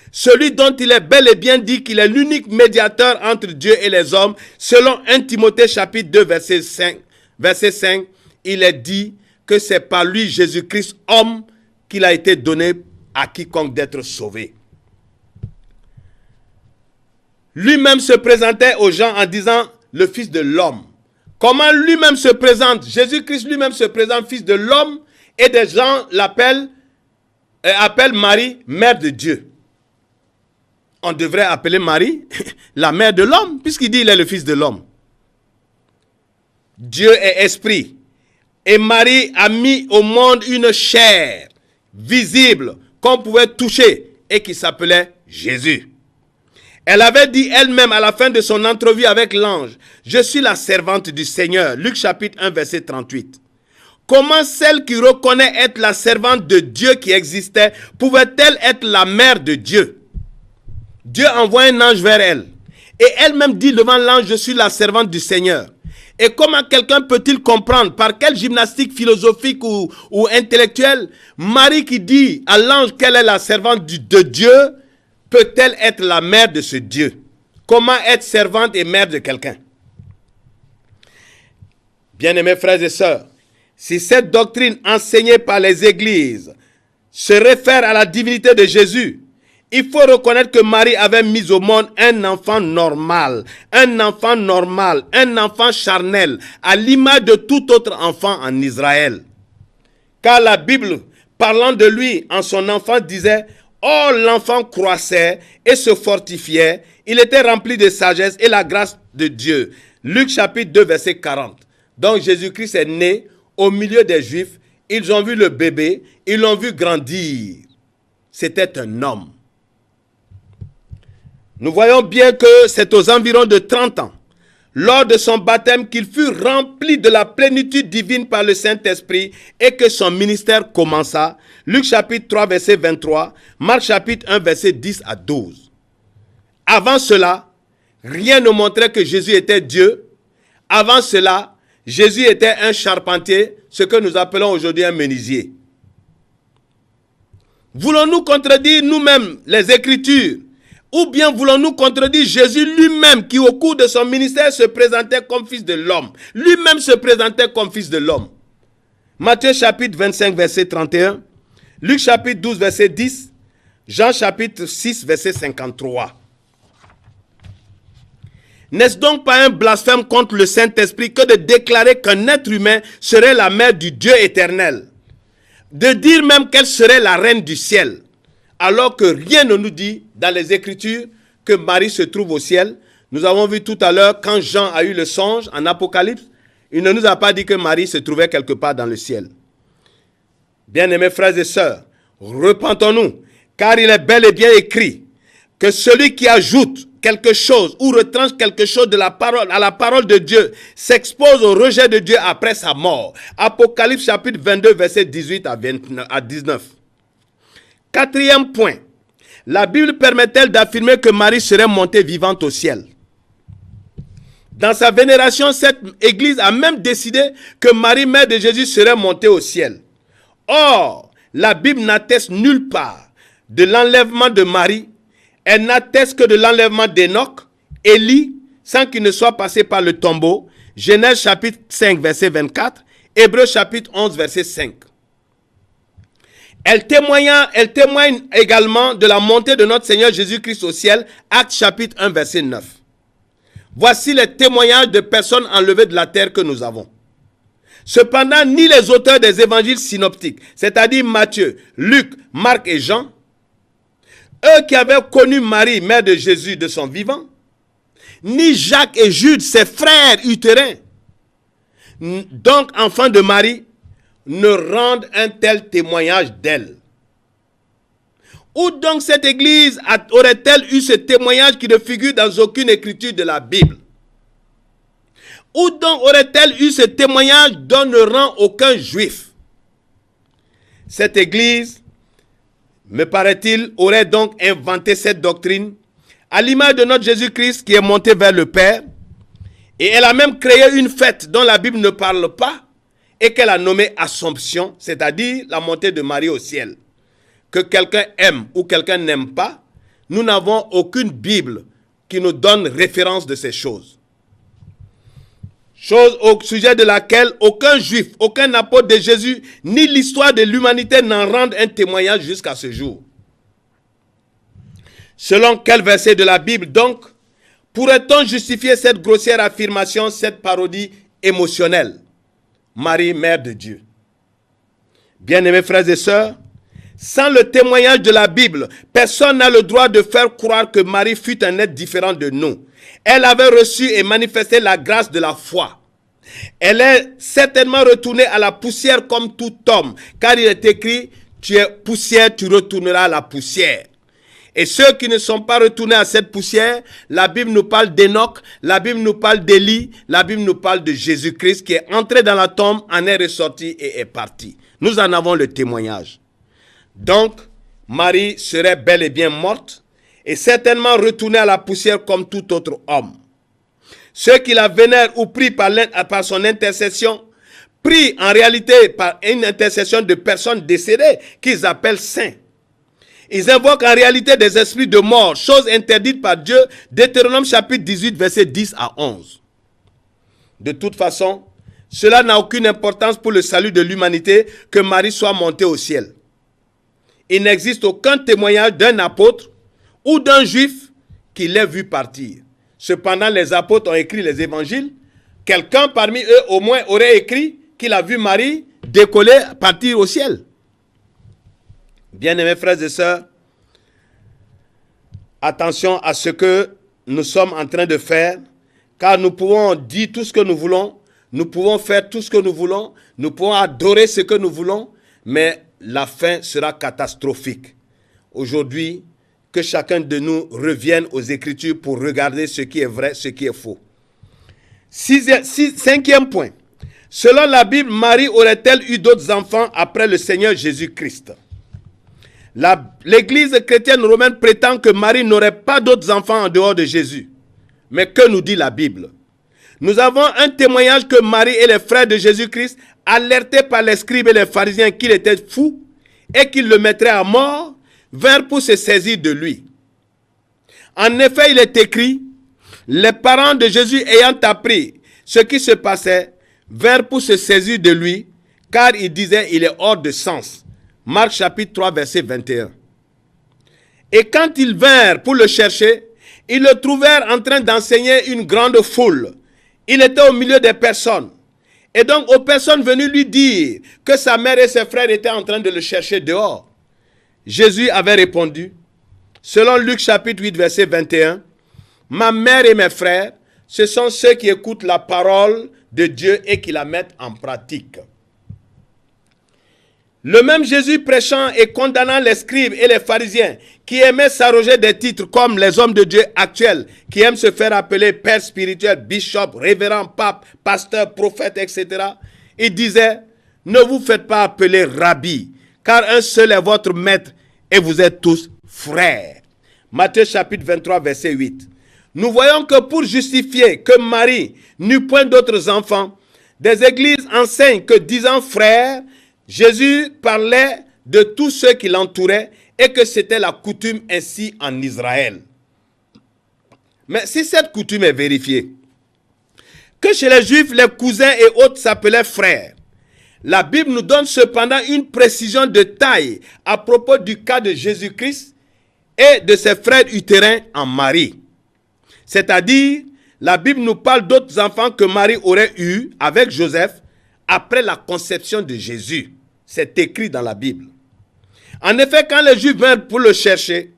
Celui dont il est bel et bien dit qu'il est l'unique médiateur entre Dieu et les hommes, selon 1 Timothée chapitre 2, verset 5, il est dit que c'est par lui, Jésus-Christ, homme, qu'il a été donné à quiconque d'être sauvé. Lui-même se présentait aux gens en disant le Fils de l'homme. Comment lui-même se présente? Jésus-Christ lui-même se présente Fils de l'homme et des gens appellent Marie, mère de Dieu. On devrait appeler Marie la mère de l'homme, puisqu'il dit qu'il est le Fils de l'homme. Dieu est esprit. Et Marie a mis au monde une chair visible qu'on pouvait toucher et qui s'appelait Jésus. Elle avait dit elle-même à la fin de son entrevue avec l'ange, « Je suis la servante du Seigneur ». Luc chapitre 1, verset 38. Comment celle qui reconnaît être la servante de Dieu qui existait pouvait-elle être la mère de Dieu? Dieu envoie un ange vers elle. Et elle-même dit devant l'ange, je suis la servante du Seigneur. Et comment quelqu'un peut-il comprendre, par quelle gymnastique philosophique ou intellectuelle, Marie qui dit à l'ange qu'elle est la servante de Dieu, peut-elle être la mère de ce Dieu? Comment être servante et mère de quelqu'un? Bien-aimés frères et sœurs, si cette doctrine enseignée par les églises se réfère à la divinité de Jésus, il faut reconnaître que Marie avait mis au monde un enfant normal, un enfant charnel, à l'image de tout autre enfant en Israël. Car la Bible, parlant de lui en son enfant, disait « Oh, l'enfant croissait et se fortifiait, il était rempli de sagesse et la grâce de Dieu. » Luc chapitre 2, verset 40. Donc Jésus-Christ est né au milieu des Juifs, ils ont vu le bébé, ils l'ont vu grandir. C'était un homme. Nous voyons bien que c'est aux environs de 30 ans, lors de son baptême, qu'il fut rempli de la plénitude divine par le Saint-Esprit et que son ministère commença. Luc chapitre 3, verset 23, Marc chapitre 1, verset 10 à 12. Avant cela, rien ne montrait que Jésus était Dieu. Avant cela, Jésus était un charpentier, ce que nous appelons aujourd'hui un menuisier. Voulons-nous contredire nous-mêmes les Écritures? Ou bien voulons-nous contredire Jésus lui-même qui au cours de son ministère se présentait comme fils de l'homme? Lui-même se présentait comme fils de l'homme. Matthieu chapitre 25 verset 31, Luc chapitre 12 verset 10, Jean chapitre 6 verset 53. N'est-ce donc pas un blasphème contre le Saint-Esprit que de déclarer qu'un être humain serait la mère du Dieu éternel? De dire même qu'elle serait la reine du ciel? Alors que rien ne nous dit dans les Écritures que Marie se trouve au ciel, Nous avons vu tout à l'heure, quand Jean a eu le songe en Apocalypse, il ne nous a pas dit que Marie se trouvait quelque part dans le ciel. Bien-aimés frères et sœurs, repentons-nous, car il est bel et bien écrit que celui qui ajoute quelque chose ou retranche quelque chose de la parole à la parole de Dieu s'expose au rejet de Dieu après sa mort. Apocalypse chapitre 22, verset 18 à 19. Quatrième point, la Bible permet-elle d'affirmer que Marie serait montée vivante au ciel? Dans sa vénération, cette église a même décidé que Marie, mère de Jésus, serait montée au ciel. Or, la Bible n'atteste nulle part de l'enlèvement de Marie. Elle n'atteste que de l'enlèvement d'Enoch, Élie, sans qu'il ne soit passé par le tombeau. Genèse chapitre 5, verset 24. Hébreux chapitre 11, verset 5. Elle témoigne également de la montée de notre Seigneur Jésus-Christ au ciel. Actes chapitre 1, verset 9. Voici les témoignages de personnes enlevées de la terre que nous avons. Cependant, ni les auteurs des évangiles synoptiques, c'est-à-dire Matthieu, Luc, Marc et Jean, eux qui avaient connu Marie, mère de Jésus de son vivant, ni Jacques et Jude, ses frères utérins, donc enfants de Marie, ne rendent un tel témoignage d'elle. Où donc cette église aurait-elle eu ce témoignage qui ne figure dans aucune écriture de la Bible? Où donc aurait-elle eu ce témoignage dont ne rend aucun juif? Cette église, me paraît-il, aurait donc inventé cette doctrine à l'image de notre Jésus-Christ qui est monté vers le Père. Et elle a même créé une fête dont la Bible ne parle pas et qu'elle a nommée Assomption, c'est-à-dire la montée de Marie au ciel. Que quelqu'un aime ou quelqu'un n'aime pas, nous n'avons aucune Bible qui nous donne référence de ces choses. Chose au sujet de laquelle aucun juif, aucun apôtre de Jésus, ni l'histoire de l'humanité n'en rendent un témoignage jusqu'à ce jour. Selon quel verset de la Bible, donc, pourrait-on justifier cette grossière affirmation, cette parodie émotionnelle? Marie, mère de Dieu. Bien-aimés frères et sœurs, sans le témoignage de la Bible, personne n'a le droit de faire croire que Marie fut un être différent de nous. Elle avait reçu et manifesté la grâce de la foi. Elle est certainement retournée à la poussière comme tout homme, car il est écrit, tu es poussière, tu retourneras à la poussière. Et ceux qui ne sont pas retournés à cette poussière, la Bible nous parle d'Enoch, la Bible nous parle d'Élie, la Bible nous parle de Jésus-Christ qui est entré dans la tombe, en est ressorti et est parti. Nous en avons le témoignage. Donc, Marie serait bel et bien morte et certainement retournée à la poussière comme tout autre homme. Ceux qui la vénèrent ou prient par son intercession, prient en réalité par une intercession de personnes décédées qu'ils appellent saints. Ils invoquent en réalité des esprits de mort, chose interdite par Dieu, Deutéronome chapitre 18, versets 10 à 11. De toute façon, cela n'a aucune importance pour le salut de l'humanité que Marie soit montée au ciel. Il n'existe aucun témoignage d'un apôtre ou d'un juif qui l'ait vu partir. Cependant, les apôtres ont écrit les évangiles. Quelqu'un parmi eux au moins aurait écrit qu'il a vu Marie décoller, partir au ciel. Bien-aimés frères et sœurs, attention à ce que nous sommes en train de faire, car nous pouvons dire tout ce que nous voulons, nous pouvons faire tout ce que nous voulons, nous pouvons adorer ce que nous voulons, mais la fin sera catastrophique. Aujourd'hui, que chacun de nous revienne aux Écritures pour regarder ce qui est vrai, ce qui est faux. Cinquième point. Selon la Bible, Marie aurait-elle eu d'autres enfants après le Seigneur Jésus-Christ? L'Église chrétienne romaine prétend que Marie n'aurait pas d'autres enfants en dehors de Jésus. Mais que nous dit la Bible? Nous avons un témoignage que Marie et les frères de Jésus-Christ, alertés par les scribes et les pharisiens qu'il était fou et qu'ils le mettraient à mort, vinrent pour se saisir de lui. En effet, il est écrit, les parents de Jésus ayant appris ce qui se passait, vinrent pour se saisir de lui, car ils disaient, il est hors de sens. Marc chapitre 3, verset 21. Et quand ils vinrent pour le chercher, ils le trouvèrent en train d'enseigner une grande foule. Il était au milieu des personnes. Et donc aux personnes venues lui dire que sa mère et ses frères étaient en train de le chercher dehors. Jésus avait répondu, selon Luc chapitre 8, verset 21, ma mère et mes frères, ce sont ceux qui écoutent la parole de Dieu et qui la mettent en pratique. Le même Jésus prêchant et condamnant les scribes et les pharisiens qui aimaient s'arroger des titres comme les hommes de Dieu actuels, qui aiment se faire appeler père spirituel, bishop, révérend, pape, pasteur, prophète, etc. Il disait, ne vous faites pas appeler rabbi, car un seul est votre maître et vous êtes tous frères. Matthieu chapitre 23, verset 8. Nous voyons que pour justifier que Marie n'eut point d'autres enfants, des églises enseignent que disant frère, Jésus parlait de tous ceux qui l'entouraient et que c'était la coutume ainsi en Israël. Mais si cette coutume est vérifiée, que chez les Juifs, les cousins et autres s'appelaient frères, la Bible nous donne cependant une précision de taille à propos du cas de Jésus-Christ et de ses frères utérins en Marie. C'est-à-dire, la Bible nous parle d'autres enfants que Marie aurait eus avec Joseph après la conception de Jésus. C'est écrit dans la Bible. En effet, quand les Juifs vinrent pour le chercher,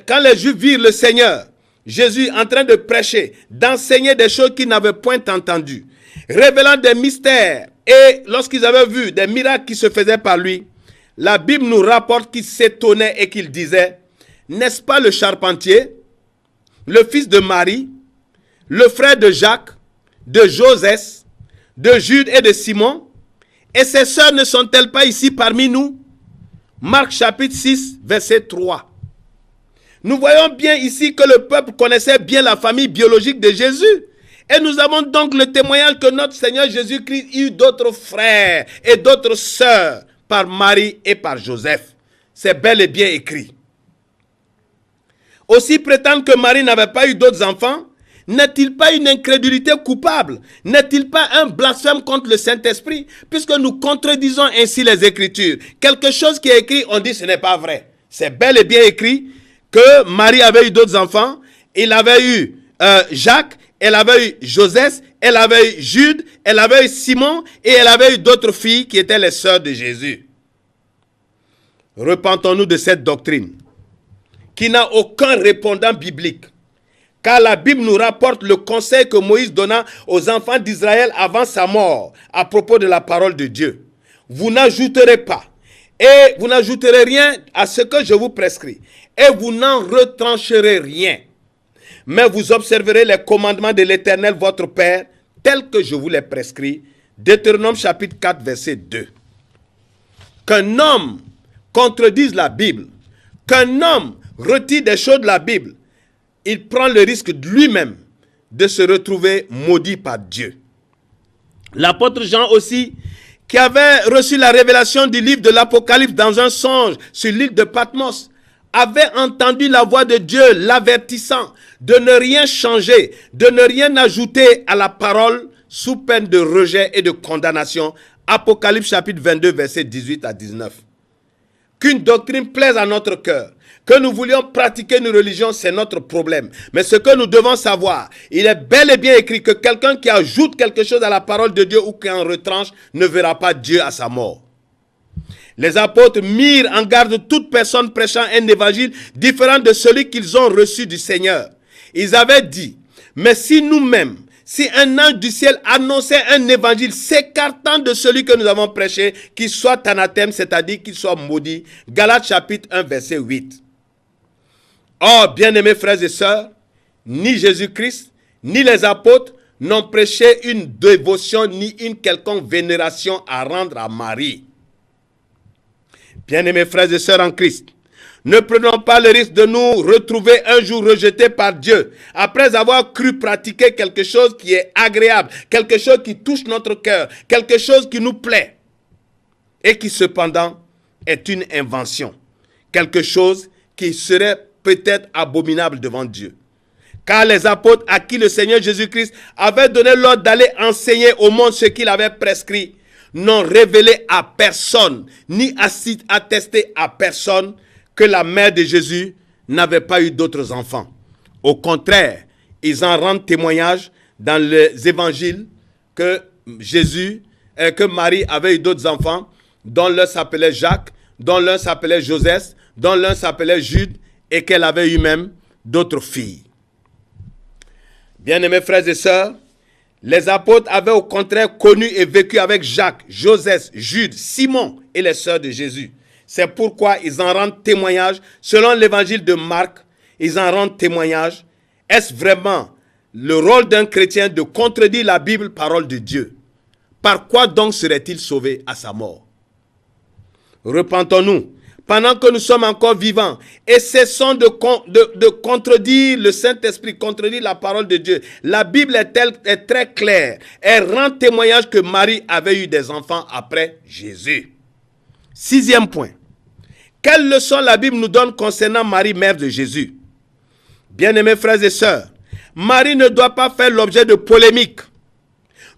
quand les Juifs virent le Seigneur, Jésus en train de prêcher, d'enseigner des choses qu'ils n'avaient point entendues, révélant des mystères, et lorsqu'ils avaient vu des miracles qui se faisaient par lui, la Bible nous rapporte qu'ils s'étonnaient et qu'ils disaient, n'est-ce pas le charpentier, le fils de Marie, le frère de Jacques, de Joseph, de Jude et de Simon? Et ses sœurs ne sont-elles pas ici parmi nous? Marc chapitre 6, verset 3. Nous voyons bien ici que le peuple connaissait bien la famille biologique de Jésus. Et nous avons donc le témoignage que notre Seigneur Jésus-Christ eut d'autres frères et d'autres sœurs par Marie et par Joseph. C'est bel et bien écrit. Aussi prétendre que Marie n'avait pas eu d'autres enfants, n'est-il pas une incrédulité coupable? N'est-il pas un blasphème contre le Saint-Esprit? Puisque nous contredisons ainsi les Écritures. Quelque chose qui est écrit, on dit ce n'est pas vrai. C'est bel et bien écrit que Marie avait eu d'autres enfants. Il avait eu Jacques, elle avait eu Joseph, elle avait eu Jude, elle avait eu Simon et elle avait eu d'autres filles qui étaient les sœurs de Jésus. Repentons-nous de cette doctrine qui n'a aucun répondant biblique. Car la Bible nous rapporte le conseil que Moïse donna aux enfants d'Israël avant sa mort à propos de la parole de Dieu. Vous n'ajouterez pas et vous n'ajouterez rien à ce que je vous prescris et vous n'en retrancherez rien. Mais vous observerez les commandements de l'Éternel votre Père tels que je vous les prescris. Deutéronome chapitre 4 verset 2. Qu'un homme contredise la Bible, qu'un homme retire des choses de la Bible, il prend le risque de lui-même de se retrouver maudit par Dieu. L'apôtre Jean aussi, qui avait reçu la révélation du livre de l'Apocalypse dans un songe sur l'île de Patmos, avait entendu la voix de Dieu l'avertissant de ne rien changer, de ne rien ajouter à la parole sous peine de rejet et de condamnation. Apocalypse chapitre 22, versets 18 à 19. Qu'une doctrine plaise à notre cœur, que nous voulions pratiquer une religion, c'est notre problème. Mais ce que nous devons savoir, il est bel et bien écrit que quelqu'un qui ajoute quelque chose à la parole de Dieu ou qui en retranche ne verra pas Dieu à sa mort. Les apôtres mirent en garde toute personne prêchant un évangile différent de celui qu'ils ont reçu du Seigneur. Ils avaient dit, mais si nous-mêmes, si un ange du ciel annonçait un évangile s'écartant de celui que nous avons prêché, qu'il soit anathème, c'est-à-dire qu'il soit maudit. Galates chapitre 1, verset 8. Or, bien-aimés frères et sœurs, ni Jésus-Christ, ni les apôtres n'ont prêché une dévotion ni une quelconque vénération à rendre à Marie. Bien-aimés frères et sœurs en Christ, ne prenons pas le risque de nous retrouver un jour rejetés par Dieu, après avoir cru pratiquer quelque chose qui est agréable, quelque chose qui touche notre cœur, quelque chose qui nous plaît, et qui cependant est une invention, quelque chose qui serait peut-être abominable devant Dieu. Car les apôtres à qui le Seigneur Jésus-Christ avait donné l'ordre d'aller enseigner au monde ce qu'il avait prescrit, n'ont révélé à personne, ni attesté à personne que la mère de Jésus n'avait pas eu d'autres enfants. Au contraire, ils en rendent témoignage dans les évangiles que que Marie avait eu d'autres enfants, dont l'un s'appelait Jacques, dont l'un s'appelait Joseph, dont l'un s'appelait Jude, et qu'elle avait eu même d'autres filles. Bien-aimés frères et sœurs, les apôtres avaient au contraire connu et vécu avec Jacques, Joseph, Jude, Simon et les sœurs de Jésus. C'est pourquoi ils en rendent témoignage. Selon l'évangile de Marc, ils en rendent témoignage. Est-ce vraiment le rôle d'un chrétien de contredire la Bible, parole de Dieu? Par quoi donc serait-il sauvé à sa mort? Repentons-nous pendant que nous sommes encore vivants et cessons de contredire le Saint-Esprit, contredire la parole de Dieu. La Bible est très claire. Elle rend témoignage que Marie avait eu des enfants après Jésus. 6e point. Quelle leçon la Bible nous donne concernant Marie, mère de Jésus? Bien-aimés frères et sœurs, Marie ne doit pas faire l'objet de polémiques.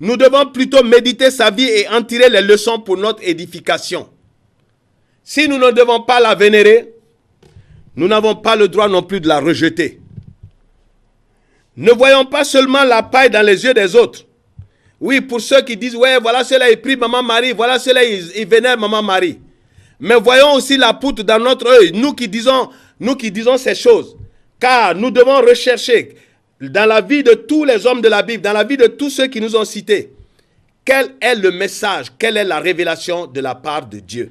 Nous devons plutôt méditer sa vie et en tirer les leçons pour notre édification. Si nous ne devons pas la vénérer, nous n'avons pas le droit non plus de la rejeter. Ne voyons pas seulement la paille dans les yeux des autres. Oui, pour ceux qui disent, ouais, voilà cela, ils prient Maman Marie, voilà cela, ils vénèrent Maman Marie. Mais voyons aussi la poutre dans notre œil, nous qui disons ces choses. Car nous devons rechercher dans la vie de tous les hommes de la Bible, dans la vie de tous ceux qui nous ont cités, quel est le message, quelle est la révélation de la part de Dieu.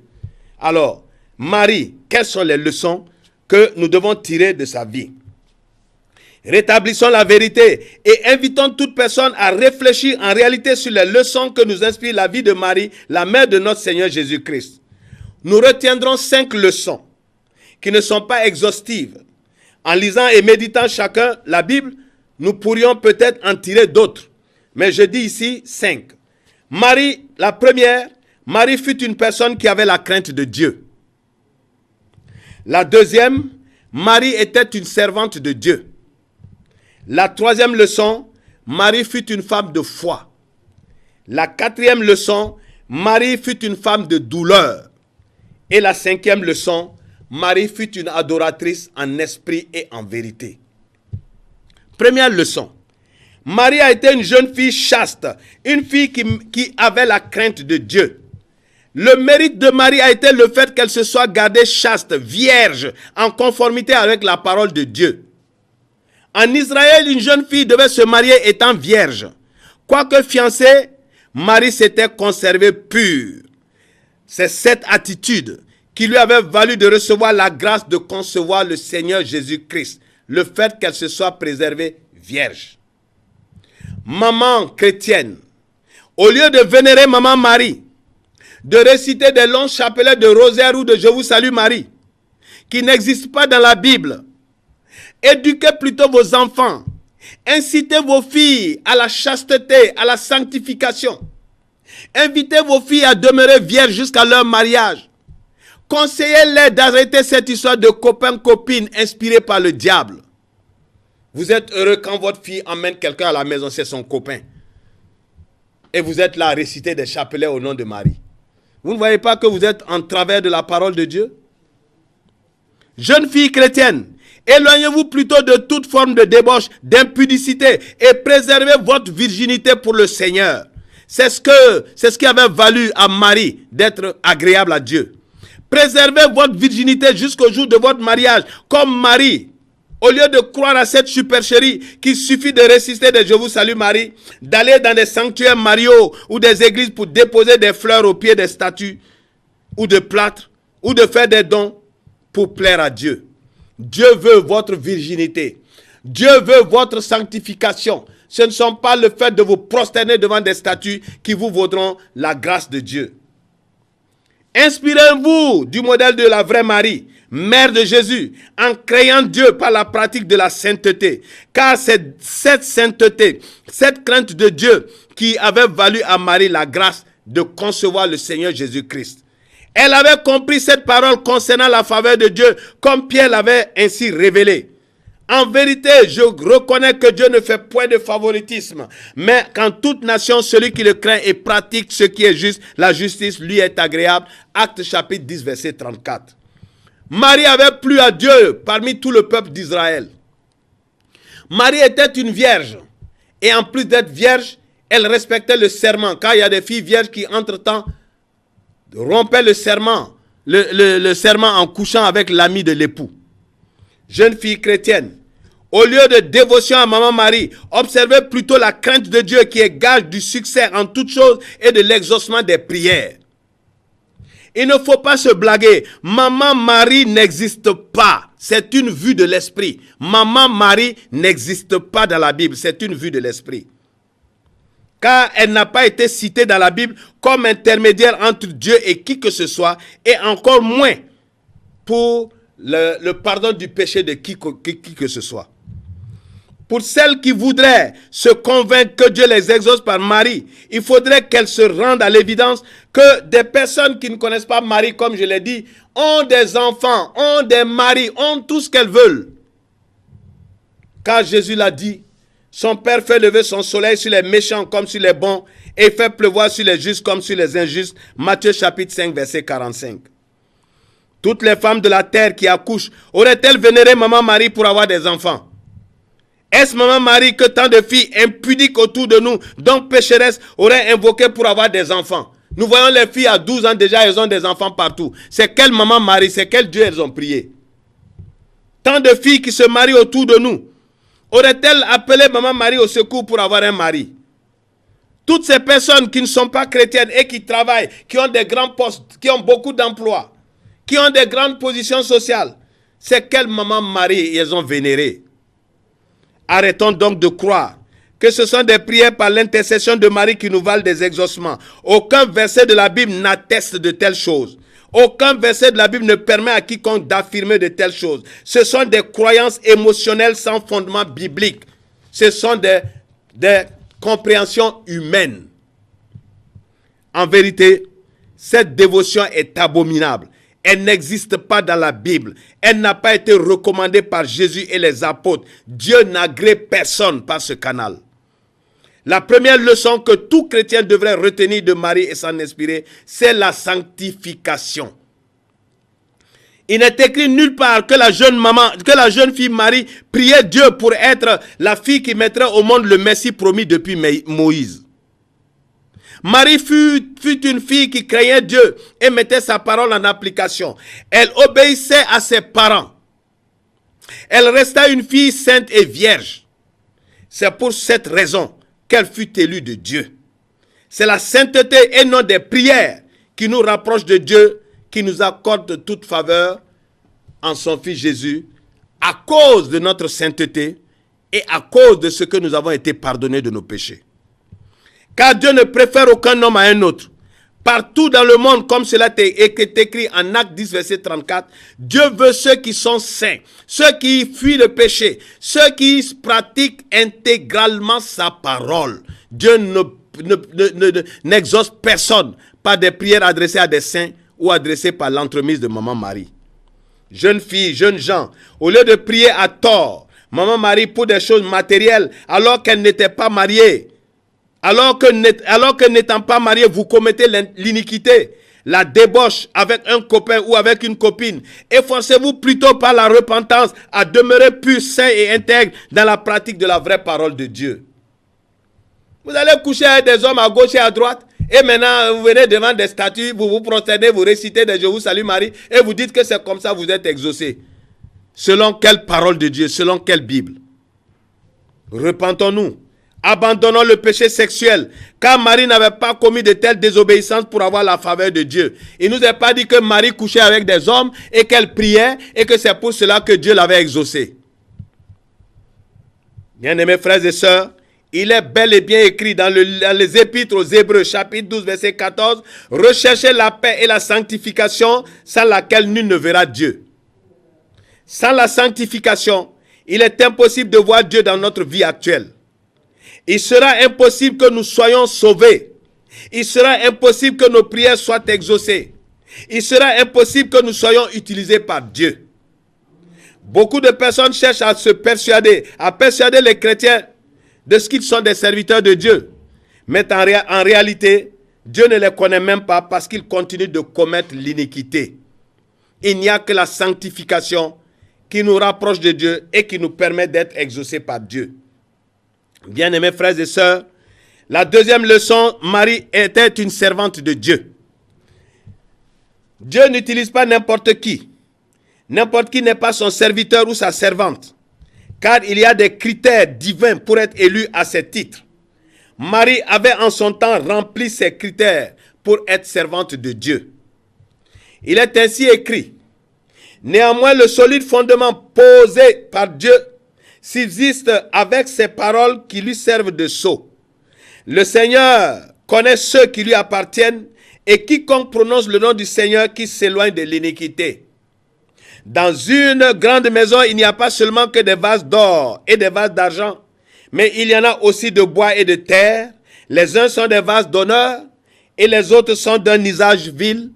Alors, Marie, quelles sont les leçons que nous devons tirer de sa vie? Rétablissons la vérité et invitons toute personne à réfléchir en réalité sur les leçons que nous inspire la vie de Marie, la mère de notre Seigneur Jésus-Christ. Nous retiendrons 5 leçons qui ne sont pas exhaustives. En lisant et méditant chacun la Bible, nous pourrions peut-être en tirer d'autres. Mais je dis ici 5. Marie, la première, Marie fut une personne qui avait la crainte de Dieu. La deuxième, Marie était une servante de Dieu. La troisième leçon, Marie fut une femme de foi. La quatrième leçon, Marie fut une femme de douleur. Et la cinquième leçon, Marie fut une adoratrice en esprit et en vérité. Première leçon. Marie a été une jeune fille chaste, une fille qui avait la crainte de Dieu. Le mérite de Marie a été le fait qu'elle se soit gardée chaste, vierge, en conformité avec la parole de Dieu. En Israël, une jeune fille devait se marier étant vierge. Quoique fiancée, Marie s'était conservée pure. C'est cette attitude qui lui avait valu de recevoir la grâce de concevoir le Seigneur Jésus-Christ. Le fait qu'elle se soit préservée vierge. Maman chrétienne, au lieu de vénérer Maman Marie, de réciter des longs chapelets de rosaire ou de Je vous salue Marie, qui n'existent pas dans la Bible, éduquez plutôt vos enfants. Incitez vos filles à la chasteté, à la sanctification. Invitez vos filles à demeurer vierges jusqu'à leur mariage. Conseillez-les d'arrêter cette histoire de copain-copine inspirée par le diable. Vous êtes heureux quand votre fille emmène quelqu'un à la maison, c'est son copain. Et vous êtes là à réciter des chapelets au nom de Marie. Vous ne voyez pas que vous êtes en travers de la parole de Dieu? Jeunes filles chrétiennes, éloignez-vous plutôt de toute forme de débauche, d'impudicité et préservez votre virginité pour le Seigneur. C'est ce qui avait valu à Marie d'être agréable à Dieu. Préservez votre virginité jusqu'au jour de votre mariage, comme Marie. Au lieu de croire à cette supercherie qu'il suffit de résister des Je vous salue Marie, d'aller dans des sanctuaires mariaux ou des églises pour déposer des fleurs au pied des statues ou de plâtre ou de faire des dons pour plaire à Dieu. Dieu veut votre virginité. Dieu veut votre sanctification. Ce ne sont pas le fait de vous prosterner devant des statues qui vous vaudront la grâce de Dieu. Inspirez-vous du modèle de la vraie Marie, mère de Jésus, en créant Dieu par la pratique de la sainteté. Car c'est cette sainteté, cette crainte de Dieu qui avait valu à Marie la grâce de concevoir le Seigneur Jésus-Christ. Elle avait compris cette parole concernant la faveur de Dieu comme Pierre l'avait ainsi révélé. En vérité, je reconnais que Dieu ne fait point de favoritisme, mais qu'en toute nation, celui qui le craint et pratique ce qui est juste, la justice lui est agréable. Actes chapitre 10, verset 34. Marie avait plu à Dieu parmi tout le peuple d'Israël. Marie était une vierge, et en plus d'être vierge, elle respectait le serment, car il y a des filles vierges qui, entre-temps, rompaient le serment, le serment en couchant avec l'ami de l'époux. Jeune fille chrétienne, Au lieu de dévotion à Maman Marie, observez plutôt la crainte de Dieu qui est gage du succès en toutes choses et de l'exaucement des prières. Il ne faut pas se blaguer. Maman Marie n'existe pas. C'est une vue de l'esprit. Maman Marie n'existe pas dans la Bible. C'est une vue de l'esprit. Car elle n'a pas été citée dans la Bible comme intermédiaire entre Dieu et qui que ce soit, et encore moins pour le pardon du péché de qui que ce soit. Pour celles qui voudraient se convaincre que Dieu les exauce par Marie, il faudrait qu'elles se rendent à l'évidence que des personnes qui ne connaissent pas Marie, comme je l'ai dit, ont des enfants, ont des maris, ont tout ce qu'elles veulent. Car Jésus l'a dit, son Père fait lever son soleil sur les méchants comme sur les bons et fait pleuvoir sur les justes comme sur les injustes. Matthieu chapitre 5, verset 45. Toutes les femmes de la terre qui accouchent auraient-elles vénéré Maman Marie pour avoir des enfants? Est-ce Maman Marie que tant de filles impudiques autour de nous, donc pécheresses, auraient invoqué pour avoir des enfants? Nous voyons les filles à 12 ans déjà, elles ont des enfants partout. C'est quelle Maman Marie, c'est quel Dieu elles ont prié? Tant de filles qui se marient autour de nous, auraient-elles appelé Maman Marie au secours pour avoir un mari? Toutes ces personnes qui ne sont pas chrétiennes et qui travaillent, qui ont des grands postes, qui ont beaucoup d'emplois, qui ont des grandes positions sociales, c'est quelle Maman Marie elles ont vénéré? Arrêtons donc de croire que ce sont des prières par l'intercession de Marie qui nous valent des exaucements. Aucun verset de la Bible n'atteste de telles choses. Aucun verset de la Bible ne permet à quiconque d'affirmer de telles choses. Ce sont des croyances émotionnelles sans fondement biblique. Ce sont des compréhensions humaines. En vérité, cette dévotion est abominable. Elle n'existe pas dans la Bible. Elle n'a pas été recommandée par Jésus et les apôtres. Dieu n'agrée personne par ce canal. La première leçon que tout chrétien devrait retenir de Marie et s'en inspirer, c'est la sanctification. Il n'est écrit nulle part que la jeune fille Marie priait Dieu pour être la fille qui mettrait au monde le Messie promis depuis Moïse. Marie fut une fille qui craignait Dieu et mettait sa parole en application. Elle obéissait à ses parents. Elle resta une fille sainte et vierge. C'est pour cette raison qu'elle fut élue de Dieu. C'est la sainteté et non des prières qui nous rapprochent de Dieu, qui nous accorde toute faveur en son Fils Jésus, à cause de notre sainteté et à cause de ce que nous avons été pardonnés de nos péchés. Car Dieu ne préfère aucun homme à un autre. Partout dans le monde, comme cela est écrit en Actes 10, verset 34, Dieu veut ceux qui sont saints, ceux qui fuient le péché, ceux qui pratiquent intégralement sa parole. Dieu n'exauce personne par des prières adressées à des saints ou adressées par l'entremise de Maman Marie. Jeunes filles, jeunes gens, au lieu de prier à tort, Maman Marie pour des choses matérielles alors qu'elle n'était pas mariée, alors que n'étant pas marié, vous commettez l'iniquité, la débauche avec un copain ou avec une copine. Efforcez-vous plutôt par la repentance à demeurer pur, saint et intègre dans la pratique de la vraie parole de Dieu. Vous allez coucher avec des hommes à gauche et à droite, et maintenant vous venez devant des statues, vous vous prosternez, vous récitez des Je vous salue Marie, et vous dites que c'est comme ça vous êtes exaucés. Selon quelle parole de Dieu, selon quelle Bible? Repentons-nous. Abandonnons le péché sexuel, car Marie n'avait pas commis de telles désobéissances pour avoir la faveur de Dieu. Il ne nous a pas dit que Marie couchait avec des hommes et qu'elle priait et que c'est pour cela que Dieu l'avait exaucée. Bien-aimés frères et sœurs, il est bel et bien écrit dans les épîtres aux Hébreux, chapitre 12, verset 14, « Recherchez la paix et la sanctification, sans laquelle nul ne verra Dieu. » Sans la sanctification, il est impossible de voir Dieu dans notre vie actuelle. Il sera impossible que nous soyons sauvés. Il sera impossible que nos prières soient exaucées. Il sera impossible que nous soyons utilisés par Dieu. Beaucoup de personnes cherchent à persuader les chrétiens de ce qu'ils sont des serviteurs de Dieu. Mais en réalité, Dieu ne les connaît même pas parce qu'ils continuent de commettre l'iniquité. Il n'y a que la sanctification qui nous rapproche de Dieu et qui nous permet d'être exaucés par Dieu. Bien-aimés frères et sœurs, la deuxième leçon, Marie était une servante de Dieu. Dieu n'utilise pas n'importe qui. N'importe qui n'est pas son serviteur ou sa servante. car il y a des critères divins pour être élu à ces titres. Marie avait en son temps rempli ces critères pour être servante de Dieu. Il est ainsi écrit: néanmoins, le solide fondement posé par Dieu subsiste avec ces paroles qui lui servent de sceau. Le Seigneur connaît ceux qui lui appartiennent, et quiconque prononce le nom du Seigneur qui s'éloigne de l'iniquité. Dans une grande maison, il n'y a pas seulement que des vases d'or et des vases d'argent, mais il y en a aussi de bois et de terre. Les uns sont des vases d'honneur et les autres sont d'un usage vil.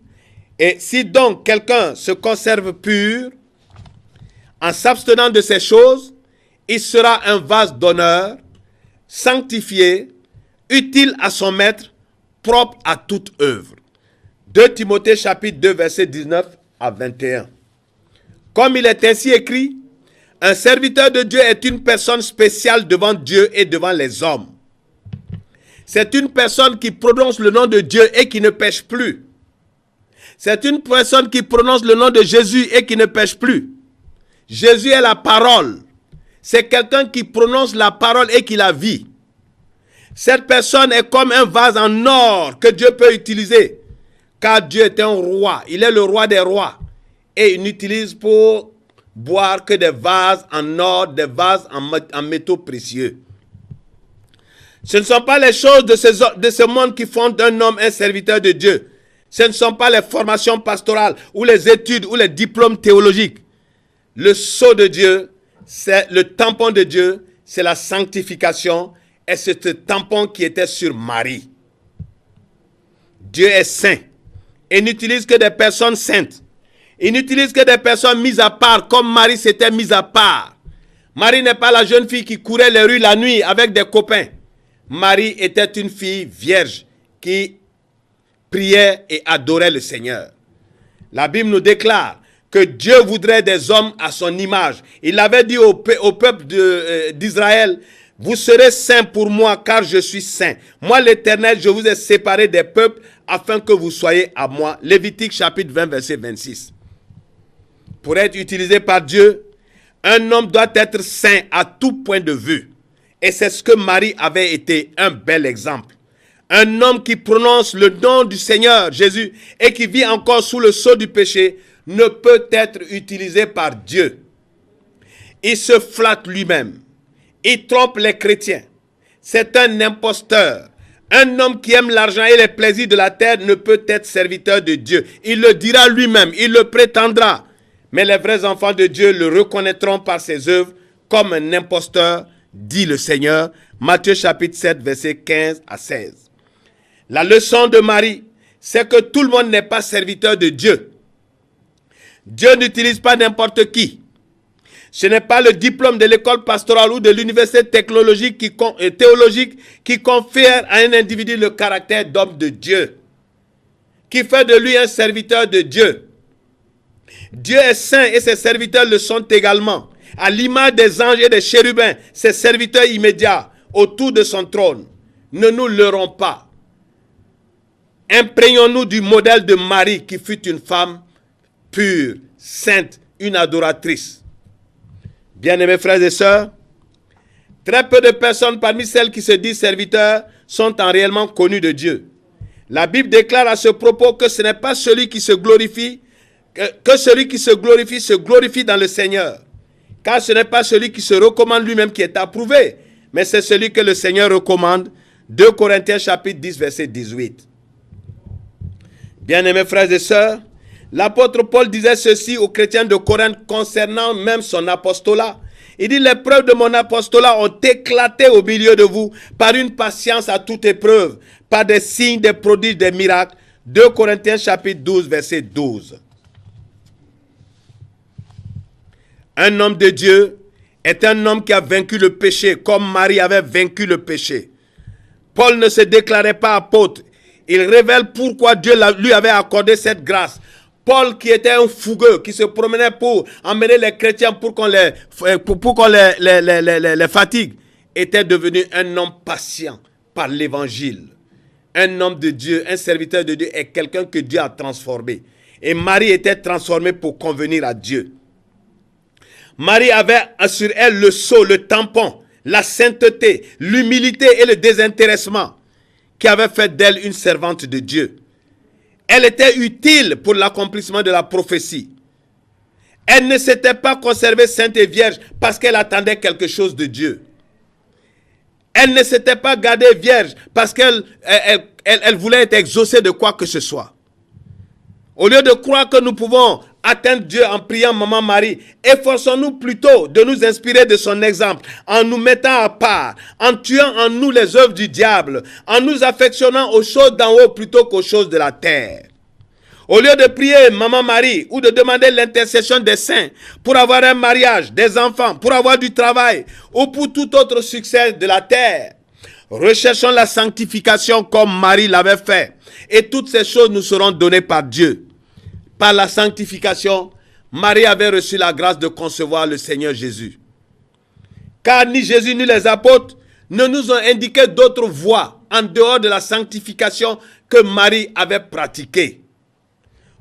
Et si donc quelqu'un se conserve pur en s'abstenant de ces choses, il sera un vase d'honneur, sanctifié, utile à son maître, propre à toute œuvre. 2 Timothée chapitre 2 verset 19 à 21. Comme il est ainsi écrit, un serviteur de Dieu est une personne spéciale devant Dieu et devant les hommes. C'est une personne qui prononce le nom de Dieu et qui ne pêche plus. C'est une personne qui prononce le nom de Jésus et qui ne pêche plus. Jésus est la parole. C'est quelqu'un qui prononce la parole et qui la vit. Cette personne est comme un vase en or que Dieu peut utiliser. Car Dieu est un roi. Il est le roi des rois. Et il n'utilise pour boire que des vases en or, des vases en métaux précieux. Ce ne sont pas les choses de ce monde qui font d'un homme un serviteur de Dieu. Ce ne sont pas les formations pastorales ou les études ou les diplômes théologiques. Le sceau de Dieu, c'est le tampon de Dieu, c'est la sanctification. Et c'est ce tampon qui était sur Marie. Dieu est saint. Il n'utilise que des personnes saintes. Il n'utilise que des personnes mises à part, comme Marie s'était mise à part. Marie n'est pas la jeune fille qui courait les rues la nuit avec des copains. Marie était une fille vierge qui priait et adorait le Seigneur. La Bible nous déclare que Dieu voudrait des hommes à son image. Il avait dit au peuple d'Israël: vous serez saints pour moi, car je suis saint. Moi, l'Éternel, je vous ai séparés des peuples afin que vous soyez à moi. Lévitique chapitre 20, verset 26. Pour être utilisé par Dieu, un homme doit être saint à tout point de vue. Et c'est ce que Marie avait été, un bel exemple. Un homme qui prononce le nom du Seigneur Jésus et qui vit encore sous le sceau du péché ne peut être utilisé par Dieu. Il se flatte lui-même. Il trompe les chrétiens. C'est un imposteur. Un homme qui aime l'argent et les plaisirs de la terre ne peut être serviteur de Dieu. Il le dira lui-même, il le prétendra. Mais les vrais enfants de Dieu le reconnaîtront par ses œuvres comme un imposteur, dit le Seigneur. Matthieu chapitre 7, versets 15 à 16. La leçon de Marie, c'est que tout le monde n'est pas serviteur de Dieu. Dieu n'utilise pas n'importe qui. Ce n'est pas le diplôme de l'école pastorale ou de l'université théologique qui confère à un individu le caractère d'homme de Dieu, qui fait de lui un serviteur de Dieu. Dieu est saint et ses serviteurs le sont également. À l'image des anges et des chérubins, ses serviteurs immédiats autour de son trône. Ne nous leurrons pas. Imprégnons-nous du modèle de Marie qui fut une femme pure, sainte, une adoratrice. Bien-aimés frères et sœurs, très peu de personnes parmi celles qui se disent serviteurs sont en réellement connues de Dieu. La Bible déclare à ce propos que ce n'est pas celui qui se glorifie, que celui qui se glorifie dans le Seigneur. Car ce n'est pas celui qui se recommande lui-même qui est approuvé, mais c'est celui que le Seigneur recommande. 2 Corinthiens chapitre 10, verset 18. Bien-aimés frères et sœurs, l'apôtre Paul disait ceci aux chrétiens de Corinthe concernant même son apostolat. Il dit: les preuves de mon apostolat ont éclaté au milieu de vous par une patience à toute épreuve, par des signes, des prodiges, des miracles. 2 Corinthiens chapitre 12, verset 12. Un homme de Dieu est un homme qui a vaincu le péché, comme Marie avait vaincu le péché. Paul ne se déclarait pas apôtre. Il révèle pourquoi Dieu lui avait accordé cette grâce. Paul, qui était un fougueux, qui se promenait pour emmener les chrétiens pour qu'on les fatigue, était devenu un homme patient par l'évangile. Un homme de Dieu, un serviteur de Dieu est quelqu'un que Dieu a transformé. Et Marie était transformée pour convenir à Dieu. Marie avait sur elle le sceau, le tampon, la sainteté, l'humilité et le désintéressement qui avaient fait d'elle une servante de Dieu. Elle était utile pour l'accomplissement de la prophétie. Elle ne s'était pas conservée sainte et vierge parce qu'elle attendait quelque chose de Dieu. Elle ne s'était pas gardée vierge parce qu'elle voulait être exaucée de quoi que ce soit. Au lieu de croire que nous pouvons atteindre Dieu en priant Maman Marie, efforçons-nous plutôt de nous inspirer de son exemple, en nous mettant à part, en tuant en nous les œuvres du diable, en nous affectionnant aux choses d'en haut plutôt qu'aux choses de la terre. Au lieu de prier Maman Marie ou de demander l'intercession des saints pour avoir un mariage, des enfants, pour avoir du travail ou pour tout autre succès de la terre, recherchons la sanctification comme Marie l'avait fait. Et toutes ces choses nous seront données par Dieu. Par la sanctification, Marie avait reçu la grâce de concevoir le Seigneur Jésus. Car ni Jésus ni les apôtres ne nous ont indiqué d'autres voies en dehors de la sanctification que Marie avait pratiquée.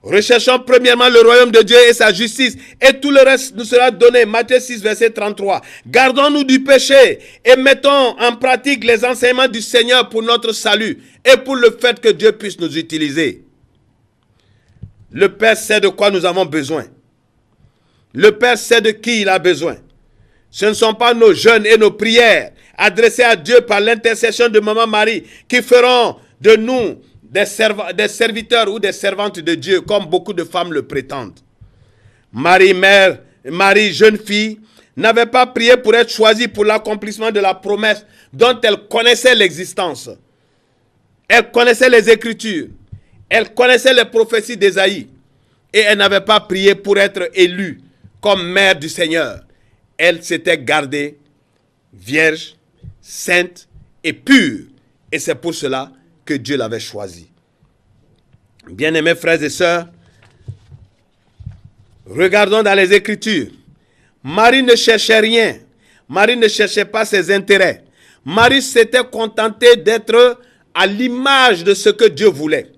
Recherchons premièrement le royaume de Dieu et sa justice, et tout le reste nous sera donné. Matthieu 6, verset 33. Gardons-nous du péché et mettons en pratique les enseignements du Seigneur pour notre salut et pour le fait que Dieu puisse nous utiliser. Le Père sait de quoi nous avons besoin. Le Père sait de qui il a besoin. Ce ne sont pas nos jeûnes et nos prières adressées à Dieu par l'intercession de Maman Marie qui feront de nous des serviteurs ou des servantes de Dieu, comme beaucoup de femmes le prétendent. Marie, mère, Marie, jeune fille, n'avait pas prié pour être choisie pour l'accomplissement de la promesse dont elle connaissait l'existence. Elle connaissait les Écritures. Elle connaissait les prophéties d'Ésaïe. Et elle n'avait pas prié pour être élue comme mère du Seigneur. Elle s'était gardée vierge, sainte et pure. Et c'est pour cela que Dieu l'avait choisie. Bien-aimés frères et sœurs, regardons dans les Écritures. Marie ne cherchait rien. Marie ne cherchait pas ses intérêts. Marie s'était contentée d'être à l'image de ce que Dieu voulait.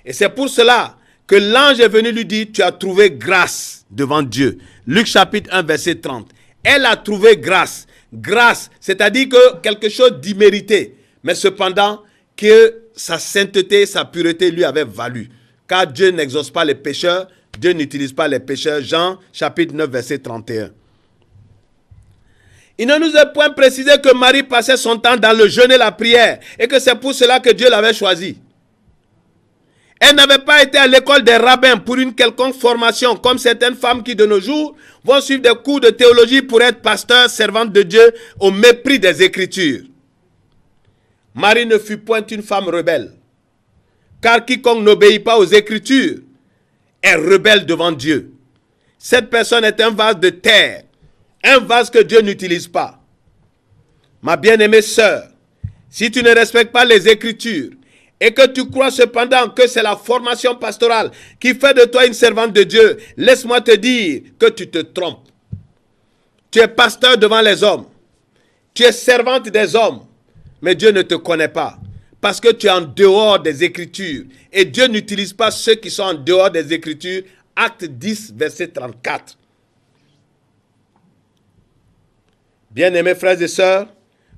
Et c'est pour cela que l'ange est venu lui dire, tu as trouvé grâce devant Dieu. Luc chapitre 1, verset 30. Elle a trouvé grâce. Grâce, c'est-à-dire que quelque chose d'immérité. Mais cependant, que sa sainteté, sa pureté lui avait valu. Car Dieu n'exauce pas les pécheurs, Dieu n'utilise pas les pécheurs. Jean chapitre 9, verset 31. Il ne nous est point précisé que Marie passait son temps dans le jeûne et la prière et que c'est pour cela que Dieu l'avait choisie. Elle n'avait pas été à l'école des rabbins pour une quelconque formation, comme certaines femmes qui de nos jours vont suivre des cours de théologie pour être pasteurs, servantes de Dieu, au mépris des Écritures. Marie ne fut point une femme rebelle, car quiconque n'obéit pas aux Écritures est rebelle devant Dieu. Cette personne est un vase de terre, un vase que Dieu n'utilise pas. Ma bien-aimée sœur, si tu ne respectes pas les Écritures, et que tu crois cependant que c'est la formation pastorale qui fait de toi une servante de Dieu, laisse-moi te dire que tu te trompes. Tu es pasteur devant les hommes. Tu es servante des hommes. Mais Dieu ne te connaît pas. Parce que tu es en dehors des Écritures. Et Dieu n'utilise pas ceux qui sont en dehors des Écritures. Acte 10, verset 34. Bien-aimés frères et sœurs,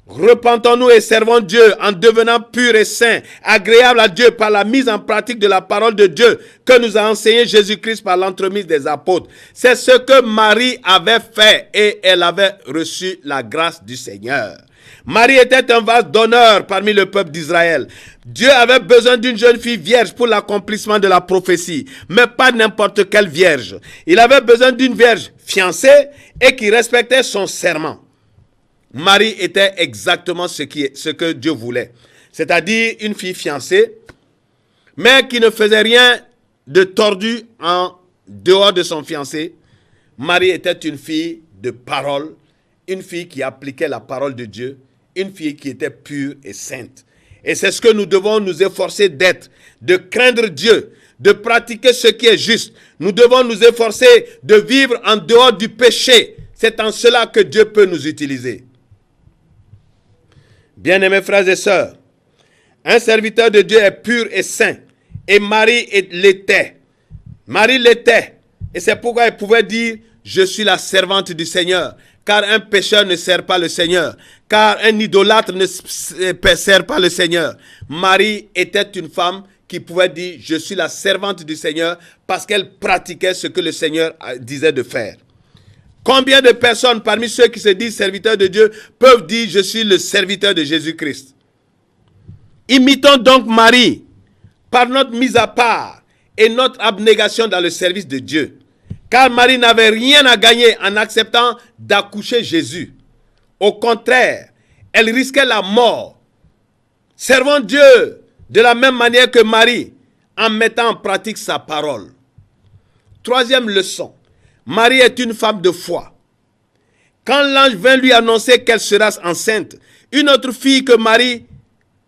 repentons-nous et servons Dieu en devenant purs et saints, agréables à Dieu par la mise en pratique de la parole de Dieu que nous a enseigné Jésus-Christ par l'entremise des apôtres. C'est ce que Marie avait fait et elle avait reçu la grâce du Seigneur. Marie était un vase d'honneur parmi le peuple d'Israël. Dieu avait besoin d'une jeune fille vierge pour l'accomplissement de la prophétie, mais pas n'importe quelle vierge. Il avait besoin d'une vierge fiancée et qui respectait son serment. Marie était exactement ce que Dieu voulait. C'est-à-dire une fille fiancée, mais qui ne faisait rien de tordu en dehors de son fiancé. Marie était une fille de parole, une fille qui appliquait la parole de Dieu, une fille qui était pure et sainte. Et c'est ce que nous devons nous efforcer d'être, de craindre Dieu, de pratiquer ce qui est juste. Nous devons nous efforcer de vivre en dehors du péché. C'est en cela que Dieu peut nous utiliser. Bien-aimés frères et sœurs, un serviteur de Dieu est pur et saint. Et Marie l'était. Marie l'était. Et c'est pourquoi elle pouvait dire, je suis la servante du Seigneur. Car un pécheur ne sert pas le Seigneur. Car un idolâtre ne sert pas le Seigneur. Marie était une femme qui pouvait dire, je suis la servante du Seigneur, parce qu'elle pratiquait ce que le Seigneur disait de faire. Combien de personnes parmi ceux qui se disent serviteurs de Dieu peuvent dire, je suis le serviteur de Jésus-Christ? Imitons donc Marie par notre mise à part et notre abnégation dans le service de Dieu. Car Marie n'avait rien à gagner en acceptant d'accoucher Jésus. Au contraire, elle risquait la mort. Servons Dieu de la même manière que Marie, en mettant en pratique sa parole. Troisième leçon, Marie est une femme de foi. Quand l'ange vint lui annoncer qu'elle sera enceinte, une autre fille que Marie,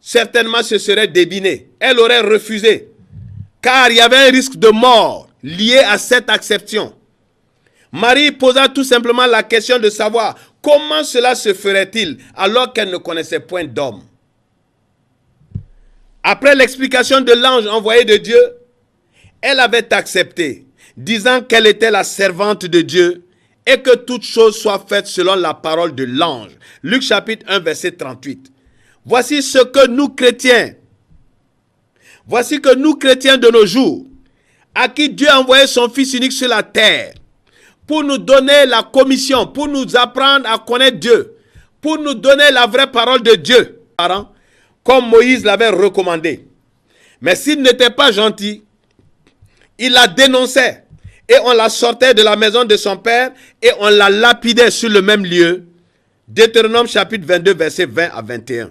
certainement se serait débinée. Elle aurait refusé, car il y avait un risque de mort lié à cette acception. Marie posa tout simplement la question de savoir comment cela se ferait-il alors qu'elle ne connaissait point d'homme. Après l'explication de l'ange envoyé de Dieu, elle avait accepté, disant qu'elle était la servante de Dieu et que toute chose soit faite selon la parole de l'ange. Luc chapitre 1 verset 38. Voici ce que nous chrétiens, de nos jours, à qui Dieu a envoyé son Fils unique sur la terre, pour nous donner la commission, pour nous apprendre à connaître Dieu, pour nous donner la vraie parole de Dieu, comme Moïse l'avait recommandé. Mais s'il n'était pas gentil, il la dénonçait et on la sortait de la maison de son père et on la lapidait sur le même lieu. Deutéronome chapitre 22 verset 20 à 21.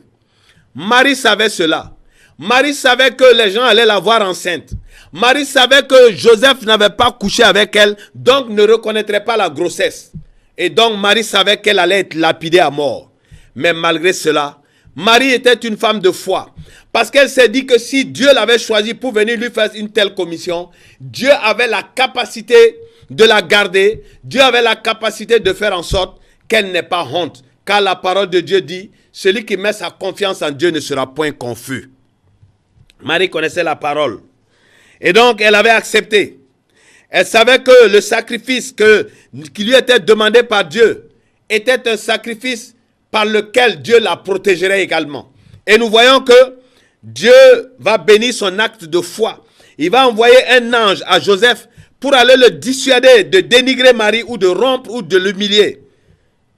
Marie savait cela. Marie savait que les gens allaient la voir enceinte. Marie savait que Joseph n'avait pas couché avec elle, donc ne reconnaîtrait pas la grossesse. Et donc Marie savait qu'elle allait être lapidée à mort. Mais malgré cela, Marie était une femme de foi. Parce qu'elle s'est dit que si Dieu l'avait choisie pour venir lui faire une telle commission, Dieu avait la capacité de la garder. Dieu avait la capacité de faire en sorte qu'elle n'ait pas honte. Car la parole de Dieu dit, celui qui met sa confiance en Dieu ne sera point confus. Marie connaissait la parole. Et donc, elle avait accepté. Elle savait que le sacrifice qui lui était demandé par Dieu était un sacrifice par lequel Dieu la protégerait également. Et nous voyons que Dieu va bénir son acte de foi. Il va envoyer un ange à Joseph pour aller le dissuader de dénigrer Marie ou de rompre ou de l'humilier.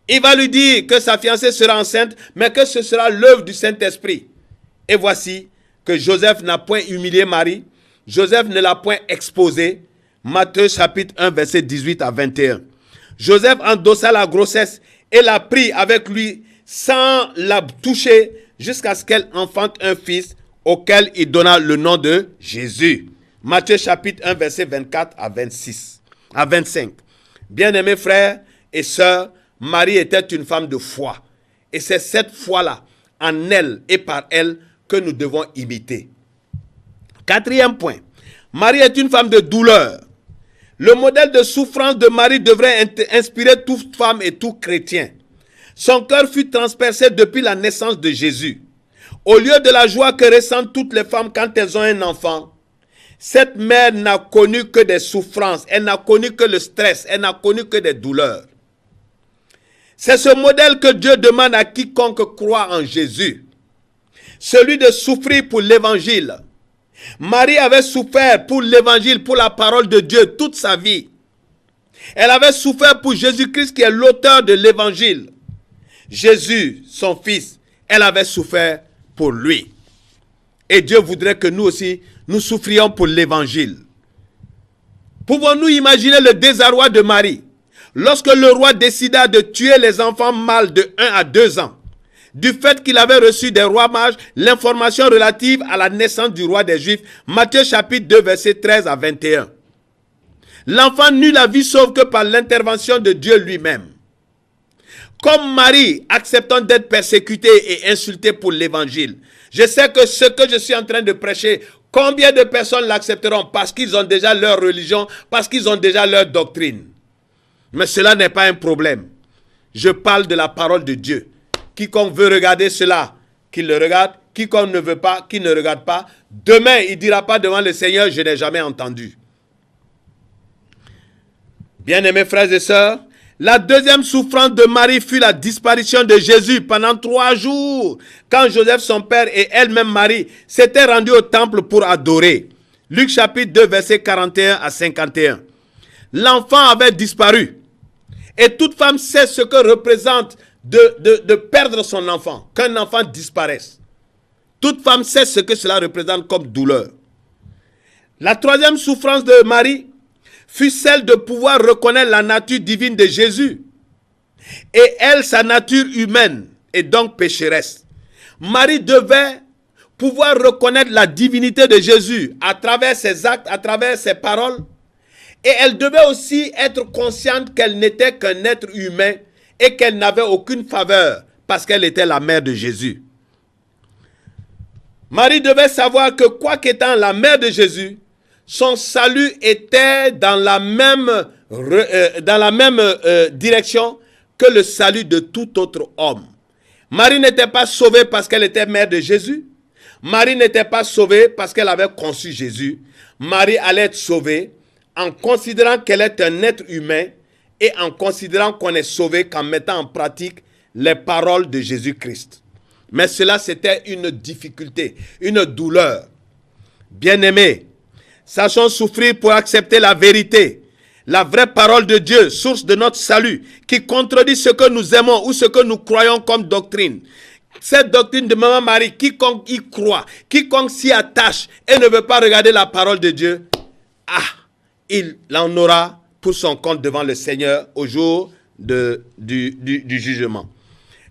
Il va lui dire que sa fiancée sera enceinte, mais que ce sera l'œuvre du Saint-Esprit. Et voici que Joseph n'a point humilié Marie. Joseph ne l'a point exposée. Matthieu chapitre 1 verset 18 à 21. Joseph endossa la grossesse et la prit avec lui sans la toucher jusqu'à ce qu'elle enfante un fils auquel il donna le nom de Jésus. Matthieu chapitre 1 verset 24 à 25. Bien-aimés frères et sœurs, Marie était une femme de foi. Et c'est cette foi-là, en elle et par elle, que nous devons imiter. Quatrième point, Marie est une femme de douleur. Le modèle de souffrance de Marie devrait inspirer toute femme et tout chrétien. Son cœur fut transpercé depuis la naissance de Jésus. Au lieu de la joie que ressentent toutes les femmes quand elles ont un enfant, cette mère n'a connu que des souffrances, elle n'a connu que le stress, elle n'a connu que des douleurs. C'est ce modèle que Dieu demande à quiconque croit en Jésus. Celui de souffrir pour l'évangile. Marie avait souffert pour l'évangile, pour la parole de Dieu toute sa vie. Elle avait souffert pour Jésus-Christ qui est l'auteur de l'évangile. Jésus, son fils, elle avait souffert pour lui. Et Dieu voudrait que nous aussi, nous souffrions pour l'évangile. Pouvons-nous imaginer le désarroi de Marie lorsque le roi décida de tuer les enfants mâles de 1 à 2 ans, du fait qu'il avait reçu des rois mages l'information relative à la naissance du roi des Juifs, Matthieu chapitre 2, versets 13 à 21. L'enfant n'eut la vie sauve que par l'intervention de Dieu lui-même. Comme Marie, acceptant d'être persécutée et insultée pour l'évangile. Je sais que ce que je suis en train de prêcher, combien de personnes l'accepteront parce qu'ils ont déjà leur religion, parce qu'ils ont déjà leur doctrine. Mais cela n'est pas un problème. Je parle de la parole de Dieu. Quiconque veut regarder cela, qu'il le regarde. Quiconque ne veut pas, qu'il ne regarde pas. Demain, il ne dira pas devant le Seigneur, je n'ai jamais entendu. Bien-aimés frères et sœurs, la deuxième souffrance de Marie fut la disparition de Jésus pendant 3 jours, quand Joseph, son père, et elle-même Marie s'étaient rendus au temple pour adorer. Luc chapitre 2, versets 41 à 51. L'enfant avait disparu. Et toute femme sait ce que représente de perdre son enfant, qu'un enfant disparaisse. Toute femme sait ce que cela représente comme douleur. La troisième souffrance de Marie fut celle de pouvoir reconnaître la nature divine de Jésus. Et elle, sa nature humaine, est donc pécheresse. Marie devait pouvoir reconnaître la divinité de Jésus à travers ses actes, à travers ses paroles. Et elle devait aussi être consciente qu'elle n'était qu'un être humain et qu'elle n'avait aucune faveur parce qu'elle était la mère de Jésus. Marie devait savoir que quoi qu'étant la mère de Jésus, son salut était dans la même direction que le salut de tout autre homme. Marie n'était pas sauvée parce qu'elle était mère de Jésus. Marie n'était pas sauvée parce qu'elle avait conçu Jésus. Marie allait être sauvée en considérant qu'elle est un être humain et en considérant qu'on est sauvé qu'en mettant en pratique les paroles de Jésus-Christ. Mais cela, c'était une difficulté, une douleur. Bien-aimés, sachons souffrir pour accepter la vérité, la vraie parole de Dieu, source de notre salut, qui contredit ce que nous aimons ou ce que nous croyons comme doctrine. Cette doctrine de Maman Marie, quiconque y croit, quiconque s'y attache et ne veut pas regarder la parole de Dieu, il en aura pour son compte devant le Seigneur au jour du jugement.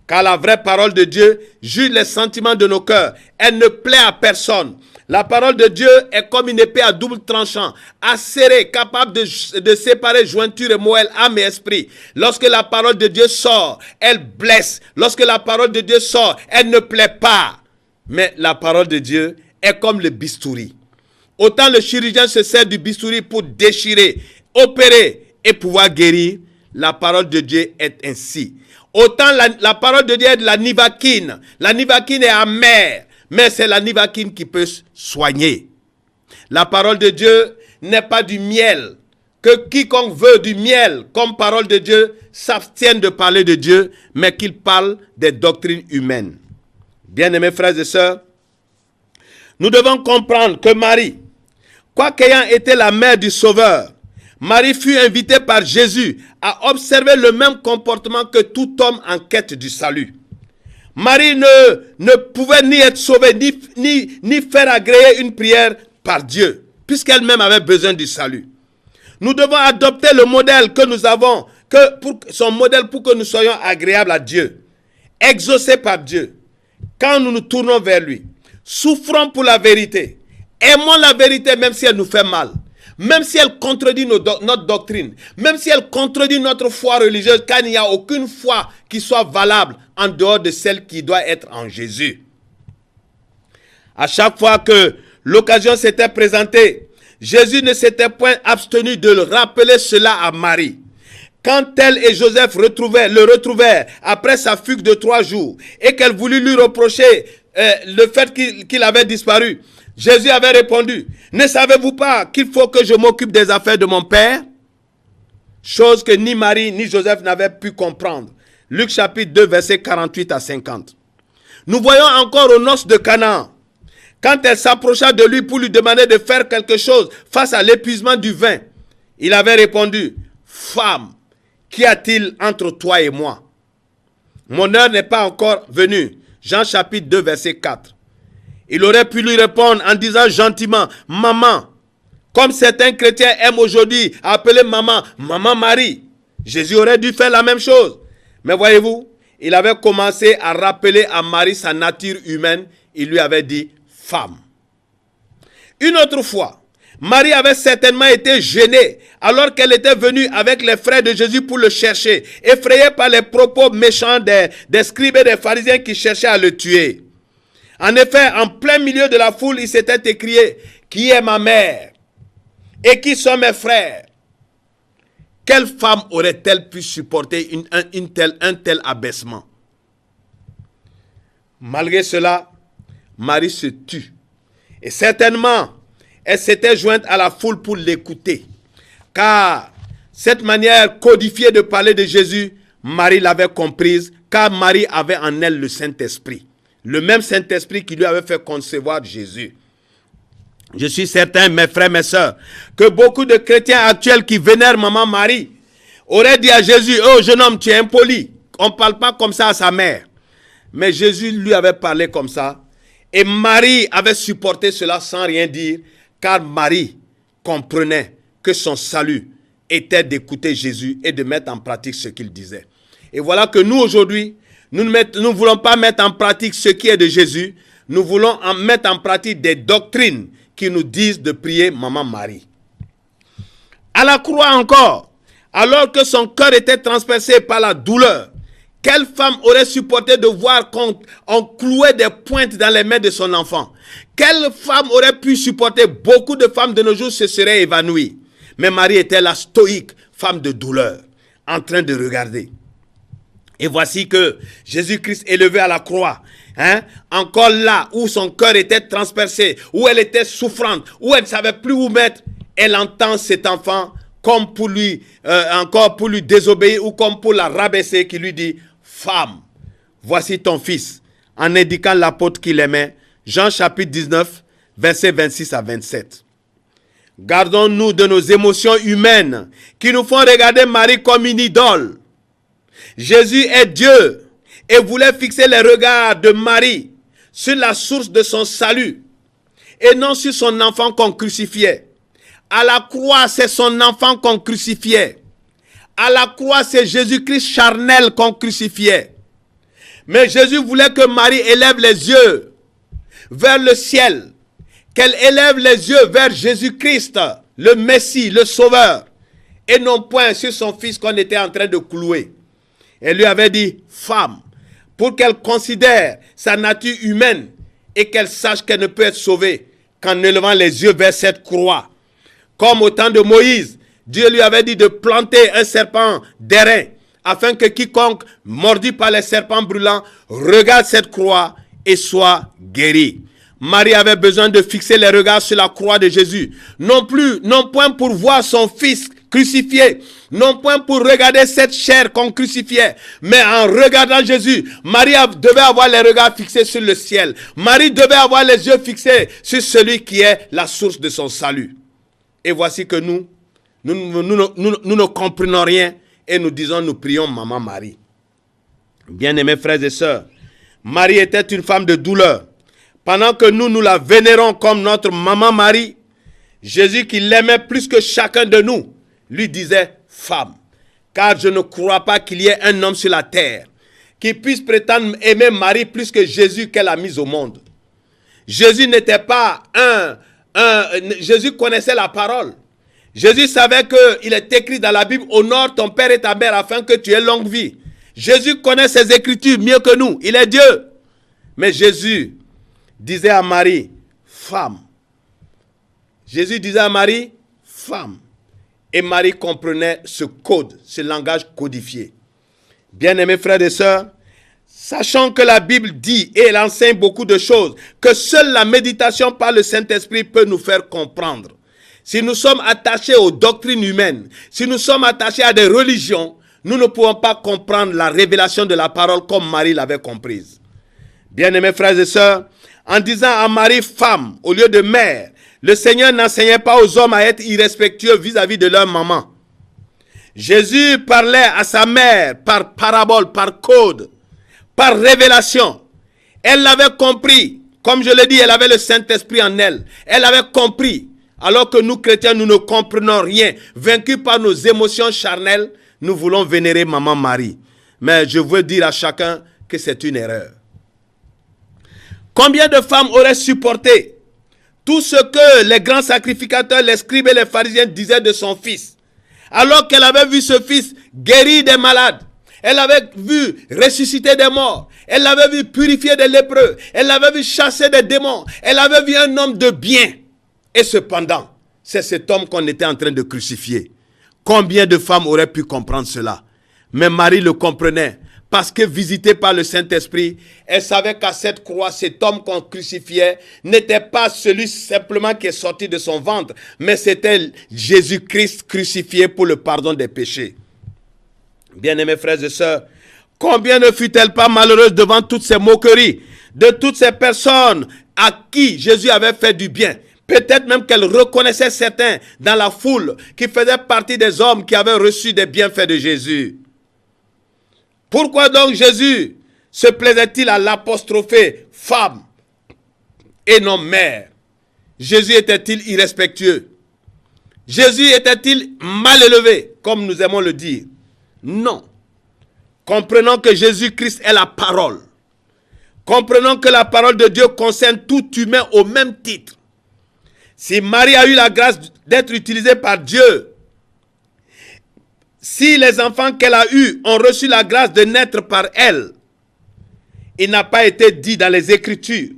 Car la vraie parole de Dieu juge les sentiments de nos cœurs. Elle ne plaît à personne. La parole de Dieu est comme une épée à double tranchant, acérée, capable de séparer jointure et moelle, âme et esprit. Lorsque la parole de Dieu sort, elle blesse. Lorsque la parole de Dieu sort, elle ne plaît pas. Mais la parole de Dieu est comme le bistouri. Autant le chirurgien se sert du bistouri pour déchirer, opérer et pouvoir guérir, la parole de Dieu est ainsi. Autant la parole de Dieu est de la nivaquine. La nivaquine est amère, mais c'est la nivaquine qui peut soigner. La parole de Dieu n'est pas du miel. Que quiconque veut du miel comme parole de Dieu s'abstienne de parler de Dieu, mais qu'il parle des doctrines humaines. Bien-aimés frères et sœurs, nous devons comprendre que Marie, quoiqu'ayant été la mère du Sauveur, Marie fut invitée par Jésus à observer le même comportement que tout homme en quête du salut. Marie ne pouvait ni être sauvée, ni faire agréer une prière par Dieu, puisqu'elle-même avait besoin du salut. Nous devons adopter le modèle que nous avons, son modèle pour que nous soyons agréables à Dieu, exaucés par Dieu, quand nous nous tournons vers lui. Souffrons pour la vérité. Aimons la vérité même si elle nous fait mal. Même si elle contredit notre doctrine, même si elle contredit notre foi religieuse, car il n'y a aucune foi qui soit valable en dehors de celle qui doit être en Jésus. À chaque fois que l'occasion s'était présentée, Jésus ne s'était point abstenu de rappeler cela à Marie. Quand elle et Joseph le retrouvèrent après sa fugue de 3 jours et qu'elle voulut lui reprocher le fait qu'il avait disparu, Jésus avait répondu, « Ne savez-vous pas qu'il faut que je m'occupe des affaires de mon Père ?» Chose que ni Marie ni Joseph n'avaient pu comprendre. Luc chapitre 2, versets 48 à 50. Nous voyons encore aux noces de Canaan, quand elle s'approcha de lui pour lui demander de faire quelque chose face à l'épuisement du vin, il avait répondu, « Femme, qu'y a-t-il entre toi et moi? Mon heure n'est pas encore venue. » Jean chapitre 2, verset 4. Il aurait pu lui répondre en disant gentiment, « Maman », comme certains chrétiens aiment aujourd'hui appeler maman, Maman Marie. Jésus aurait dû faire la même chose. Mais voyez-vous, il avait commencé à rappeler à Marie sa nature humaine. Il lui avait dit, « Femme ». Une autre fois, Marie avait certainement été gênée alors qu'elle était venue avec les frères de Jésus pour le chercher, effrayée par les propos méchants des scribes et des pharisiens qui cherchaient à le tuer. En effet, en plein milieu de la foule, il s'était écrié, « Qui est ma mère? Et qui sont mes frères ?» Quelle femme aurait-elle pu supporter un tel abaissement? Malgré cela, Marie se tut. Et certainement, elle s'était jointe à la foule pour l'écouter. Car cette manière codifiée de parler de Jésus, Marie l'avait comprise, car Marie avait en elle le Saint-Esprit. Le même Saint-Esprit qui lui avait fait concevoir Jésus. Je suis certain, mes frères, mes sœurs, que beaucoup de chrétiens actuels qui vénèrent maman Marie auraient dit à Jésus, « Oh, jeune homme, tu es impoli. » On ne parle pas comme ça à sa mère. Mais Jésus lui avait parlé comme ça. Et Marie avait supporté cela sans rien dire, car Marie comprenait que son salut était d'écouter Jésus et de mettre en pratique ce qu'il disait. Et voilà que nous, aujourd'hui, nous ne voulons pas mettre en pratique ce qui est de Jésus. Nous voulons mettre en pratique des doctrines qui nous disent de prier Maman Marie. À la croix encore, alors que son cœur était transpercé par la douleur, quelle femme aurait supporté de voir qu'on clouait des pointes dans les mains de son enfant? Quelle femme aurait pu supporter? Beaucoup de femmes de nos jours se seraient évanouies. Mais Marie était la stoïque femme de douleur, en train de regarder. Et voici que Jésus-Christ élevé à la croix, encore là où son cœur était transpercé, où elle était souffrante, où elle ne savait plus où mettre, elle entend cet enfant comme pour lui, encore pour lui désobéir ou comme pour la rabaisser, qui lui dit, femme, voici ton fils, en indiquant l'apôtre qu'il aimait. Jean chapitre 19, versets 26 à 27. Gardons-nous de nos émotions humaines qui nous font regarder Marie comme une idole. Jésus est Dieu et voulait fixer les regards de Marie sur la source de son salut et non sur son enfant qu'on crucifiait. À la croix, c'est son enfant qu'on crucifiait. À la croix, c'est Jésus-Christ charnel qu'on crucifiait. Mais Jésus voulait que Marie élève les yeux vers le ciel, qu'elle élève les yeux vers Jésus-Christ, le Messie, le Sauveur, et non point sur son fils qu'on était en train de clouer. Elle lui avait dit, femme, pour qu'elle considère sa nature humaine et qu'elle sache qu'elle ne peut être sauvée qu'en élevant les yeux vers cette croix. Comme au temps de Moïse, Dieu lui avait dit de planter un serpent d'airain afin que quiconque mordu par les serpents brûlants regarde cette croix et soit guéri. Marie avait besoin de fixer les regards sur la croix de Jésus. Non point pour voir son fils crucifié, non point pour regarder cette chair qu'on crucifiait, mais en regardant Jésus, Marie devait avoir les regards fixés sur le ciel. Marie devait avoir les yeux fixés sur celui qui est la source de son salut. Et voici que nous ne comprenons rien et nous disons, nous prions Maman Marie. Bien-aimés frères et sœurs, Marie était une femme de douleur. Pendant que nous la vénérons comme notre Maman Marie, Jésus qui l'aimait plus que chacun de nous, lui disait, femme, car je ne crois pas qu'il y ait un homme sur la terre qui puisse prétendre aimer Marie plus que Jésus qu'elle a mis au monde. Jésus n'était pas Jésus connaissait la parole. Jésus savait qu'il est écrit dans la Bible, honore ton père et ta mère afin que tu aies longue vie. Jésus connaît ses écritures mieux que nous, il est Dieu. Mais Jésus disait à Marie, femme. Jésus disait à Marie, femme. Et Marie comprenait ce code, ce langage codifié. Bien-aimés frères et sœurs, sachant que la Bible dit, et elle enseigne beaucoup de choses, que seule la méditation par le Saint-Esprit peut nous faire comprendre. Si nous sommes attachés aux doctrines humaines, si nous sommes attachés à des religions, nous ne pouvons pas comprendre la révélation de la parole comme Marie l'avait comprise. Bien-aimés frères et sœurs, en disant à Marie femme au lieu de mère, le Seigneur n'enseignait pas aux hommes à être irrespectueux vis-à-vis de leur maman. Jésus parlait à sa mère par parabole, par code, par révélation. Elle l'avait compris. Comme je l'ai dit, elle avait le Saint-Esprit en elle. Elle avait compris. Alors que nous, chrétiens, nous ne comprenons rien. Vaincus par nos émotions charnelles, nous voulons vénérer Maman Marie. Mais je veux dire à chacun que c'est une erreur. Combien de femmes auraient supporté tout ce que les grands sacrificateurs, les scribes et les pharisiens disaient de son fils? Alors qu'elle avait vu ce fils guérir des malades, elle avait vu ressusciter des morts, elle l'avait vu purifier des lépreux, elle l'avait vu chasser des démons, elle avait vu un homme de bien. Et cependant, c'est cet homme qu'on était en train de crucifier. Combien de femmes auraient pu comprendre cela? Mais Marie le comprenait parce que visitée par le Saint-Esprit, elle savait qu'à cette croix, cet homme qu'on crucifiait n'était pas celui simplement qui est sorti de son ventre, mais c'était Jésus-Christ crucifié pour le pardon des péchés. Bien-aimés frères et sœurs, combien ne fut-elle pas malheureuse devant toutes ces moqueries, de toutes ces personnes à qui Jésus avait fait du bien. Peut-être même qu'elle reconnaissait certains dans la foule qui faisaient partie des hommes qui avaient reçu des bienfaits de Jésus. Pourquoi donc Jésus se plaisait-il à l'apostropher femme et non mère? Jésus était-il irrespectueux? Jésus était-il mal élevé, comme nous aimons le dire? Non. Comprenons que Jésus-Christ est la parole. Comprenons que la parole de Dieu concerne tout humain au même titre. Si Marie a eu la grâce d'être utilisée par Dieu, si les enfants qu'elle a eus ont reçu la grâce de naître par elle, il n'a pas été dit dans les Écritures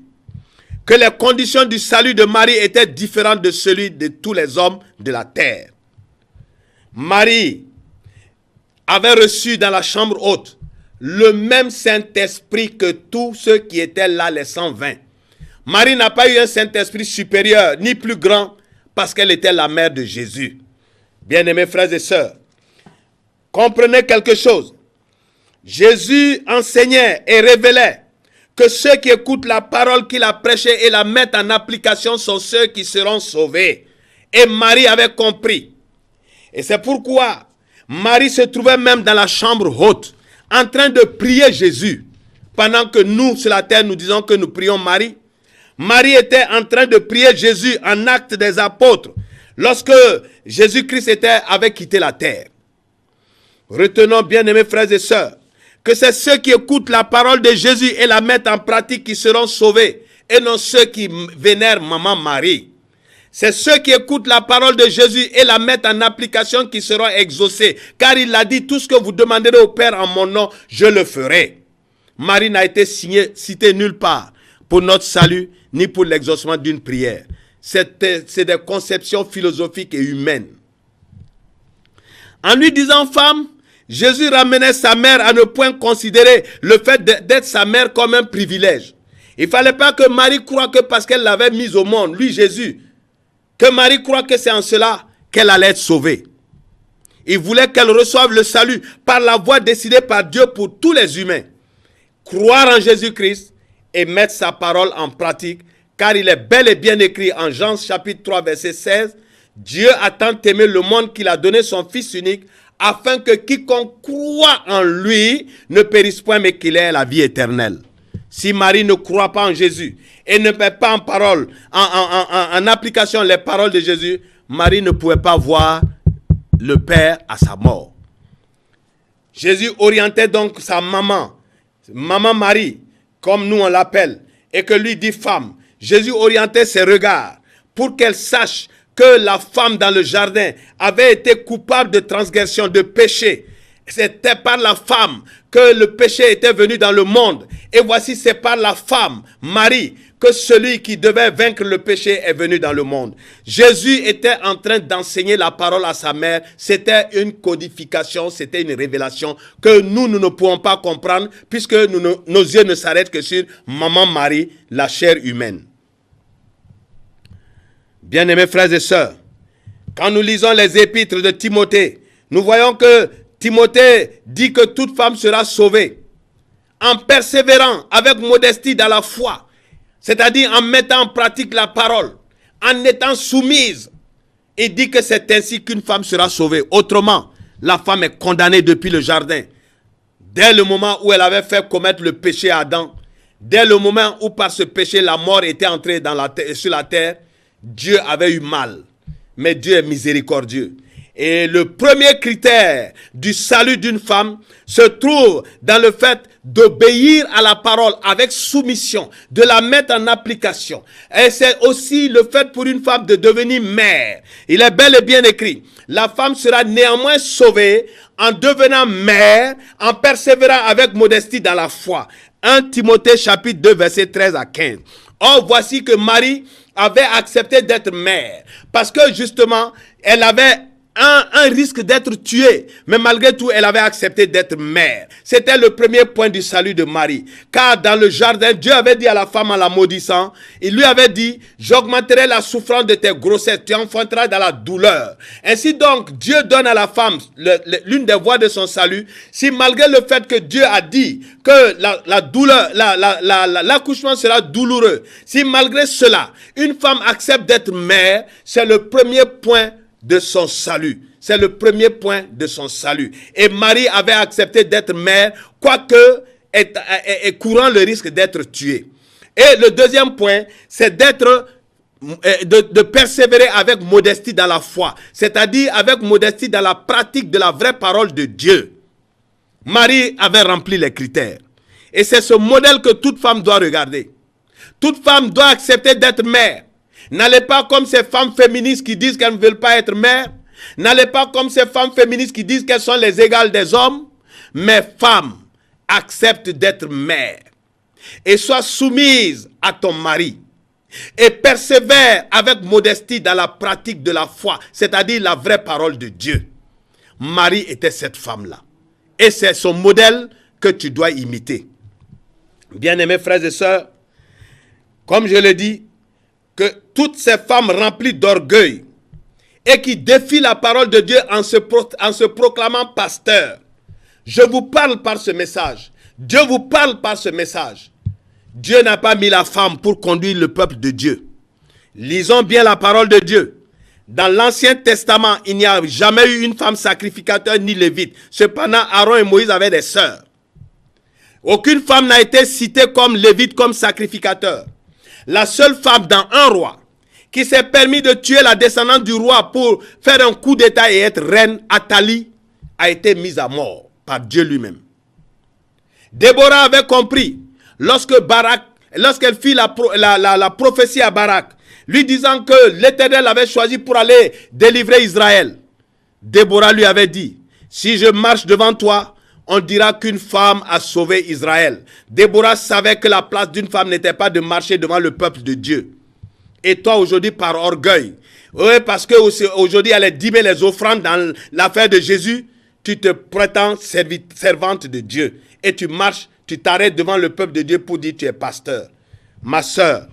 que les conditions du salut de Marie étaient différentes de celui de tous les hommes de la terre. Marie avait reçu dans la chambre haute le même Saint-Esprit que tous ceux qui étaient là, les 120. Marie n'a pas eu un Saint-Esprit supérieur, ni plus grand, parce qu'elle était la mère de Jésus. Bien-aimés frères et sœurs, comprenez quelque chose. Jésus enseignait et révélait que ceux qui écoutent la parole qu'il a prêchée et la mettent en application sont ceux qui seront sauvés. Et Marie avait compris. Et c'est pourquoi Marie se trouvait même dans la chambre haute, en train de prier Jésus. Pendant que nous, sur la terre, nous disons que nous prions Marie. Marie était en train de prier Jésus en Actes des Apôtres, lorsque Jésus-Christ avait quitté la terre. Retenons, bien aimés frères et sœurs, que c'est ceux qui écoutent la parole de Jésus et la mettent en pratique qui seront sauvés, et non ceux qui vénèrent maman Marie. C'est ceux qui écoutent la parole de Jésus et la mettent en application qui seront exaucés. Car il a dit, tout ce que vous demanderez au Père en mon nom, je le ferai. Marie n'a été citée nulle part pour notre salut, ni pour l'exaucement d'une prière. C'est des conceptions philosophiques et humaines. En lui disant femme, Jésus ramenait sa mère à ne point considérer le fait d'être sa mère comme un privilège. Il ne fallait pas que Marie croie que parce qu'elle l'avait mise au monde, lui Jésus, que Marie croit que c'est en cela qu'elle allait être sauvée. Il voulait qu'elle reçoive le salut par la voie décidée par Dieu pour tous les humains. Croire en Jésus-Christ et mettre sa parole en pratique, car il est bel et bien écrit en Jean chapitre 3 verset 16, Dieu a tant aimé le monde qu'il a donné son Fils unique, afin que quiconque croit en lui ne périsse point, mais qu'il ait la vie éternelle. Si Marie ne croit pas en Jésus et ne met pas en parole, en application les paroles de Jésus, Marie ne pouvait pas voir le Père à sa mort. Jésus orientait donc sa maman Marie, comme nous on l'appelle, et que lui dit femme. Jésus orientait ses regards pour qu'elle sache que la femme dans le jardin avait été coupable de transgression, de péché. C'était par la femme que le péché était venu dans le monde. Et voici, c'est par la femme, Marie, que celui qui devait vaincre le péché est venu dans le monde. Jésus était en train d'enseigner la parole à sa mère. C'était une codification, c'était une révélation que nous ne pouvons pas comprendre puisque nos yeux ne s'arrêtent que sur maman Marie, la chair humaine. Bien-aimés frères et sœurs, quand nous lisons les épîtres de Timothée, nous voyons que Timothée dit que toute femme sera sauvée en persévérant avec modestie dans la foi, c'est-à-dire en mettant en pratique la parole, en étant soumise. Il dit que c'est ainsi qu'une femme sera sauvée. Autrement, la femme est condamnée depuis le jardin. Dès le moment où elle avait fait commettre le péché à Adam, dès le moment où par ce péché la mort était entrée sur la terre, Dieu avait eu mal. Mais Dieu est miséricordieux. Et le premier critère du salut d'une femme se trouve dans le fait d'obéir à la parole avec soumission, de la mettre en application. Et c'est aussi le fait pour une femme de devenir mère. Il est bel et bien écrit, la femme sera néanmoins sauvée en devenant mère, en persévérant avec modestie dans la foi. 1 Timothée chapitre 2 verset 13 à 15. Or voici que Marie avait accepté d'être mère parce que justement elle avait un risque d'être tuée. Mais malgré tout, elle avait accepté d'être mère. C'était le premier point du salut de Marie. Car dans le jardin, Dieu avait dit à la femme en la maudissant, il lui avait dit, j'augmenterai la souffrance de tes grossesses, tu enfanteras dans la douleur. Ainsi donc, Dieu donne à la femme l'une des voies de son salut. Si malgré le fait que Dieu a dit que la douleur, l'accouchement sera douloureux, si malgré cela, une femme accepte d'être mère, c'est le premier point de son salut. C'est le premier point de son salut. Et Marie avait accepté d'être mère, quoique courant le risque d'être tuée. Et le deuxième point, c'est de persévérer avec modestie dans la foi, c'est-à-dire avec modestie dans la pratique de la vraie parole de Dieu. Marie avait rempli les critères. Et c'est ce modèle que toute femme doit regarder. Toute femme doit accepter d'être mère. N'allez pas comme ces femmes féministes qui disent qu'elles ne veulent pas être mères. N'allez pas comme ces femmes féministes qui disent qu'elles sont les égales des hommes. Mais femme, accepte d'être mère. Et sois soumise à ton mari. Et persévère avec modestie dans la pratique de la foi, c'est-à-dire la vraie parole de Dieu. Marie était cette femme-là. Et c'est son modèle que tu dois imiter. Bien-aimés frères et sœurs, comme je le dis, que toutes ces femmes remplies d'orgueil et qui défient la parole de Dieu en se proclamant pasteur, je vous parle par ce message. Dieu vous parle par ce message. Dieu n'a pas mis la femme pour conduire le peuple de Dieu. Lisons bien la parole de Dieu. Dans l'Ancien Testament, il n'y a jamais eu une femme sacrificateur ni lévite. Cependant, Aaron et Moïse avaient des sœurs. Aucune femme n'a été citée comme lévite, comme sacrificateur. La seule femme dans un roi qui s'est permis de tuer la descendante du roi pour faire un coup d'état et être reine, Athalie, a été mise à mort par Dieu lui-même. Déborah avait compris lorsqu'elle fit la prophétie à Barak, lui disant que l'Éternel l'avait choisi pour aller délivrer Israël. Déborah lui avait dit, si je marche devant toi, on dira qu'une femme a sauvé Israël. Déborah savait que la place d'une femme n'était pas de marcher devant le peuple de Dieu. Et toi aujourd'hui par orgueil, oui, parce qu'aujourd'hui elle est dîmée les offrandes dans l'affaire de Jésus, tu te prétends servante de Dieu. Et tu marches, tu t'arrêtes devant le peuple de Dieu pour dire que tu es pasteur. Ma soeur,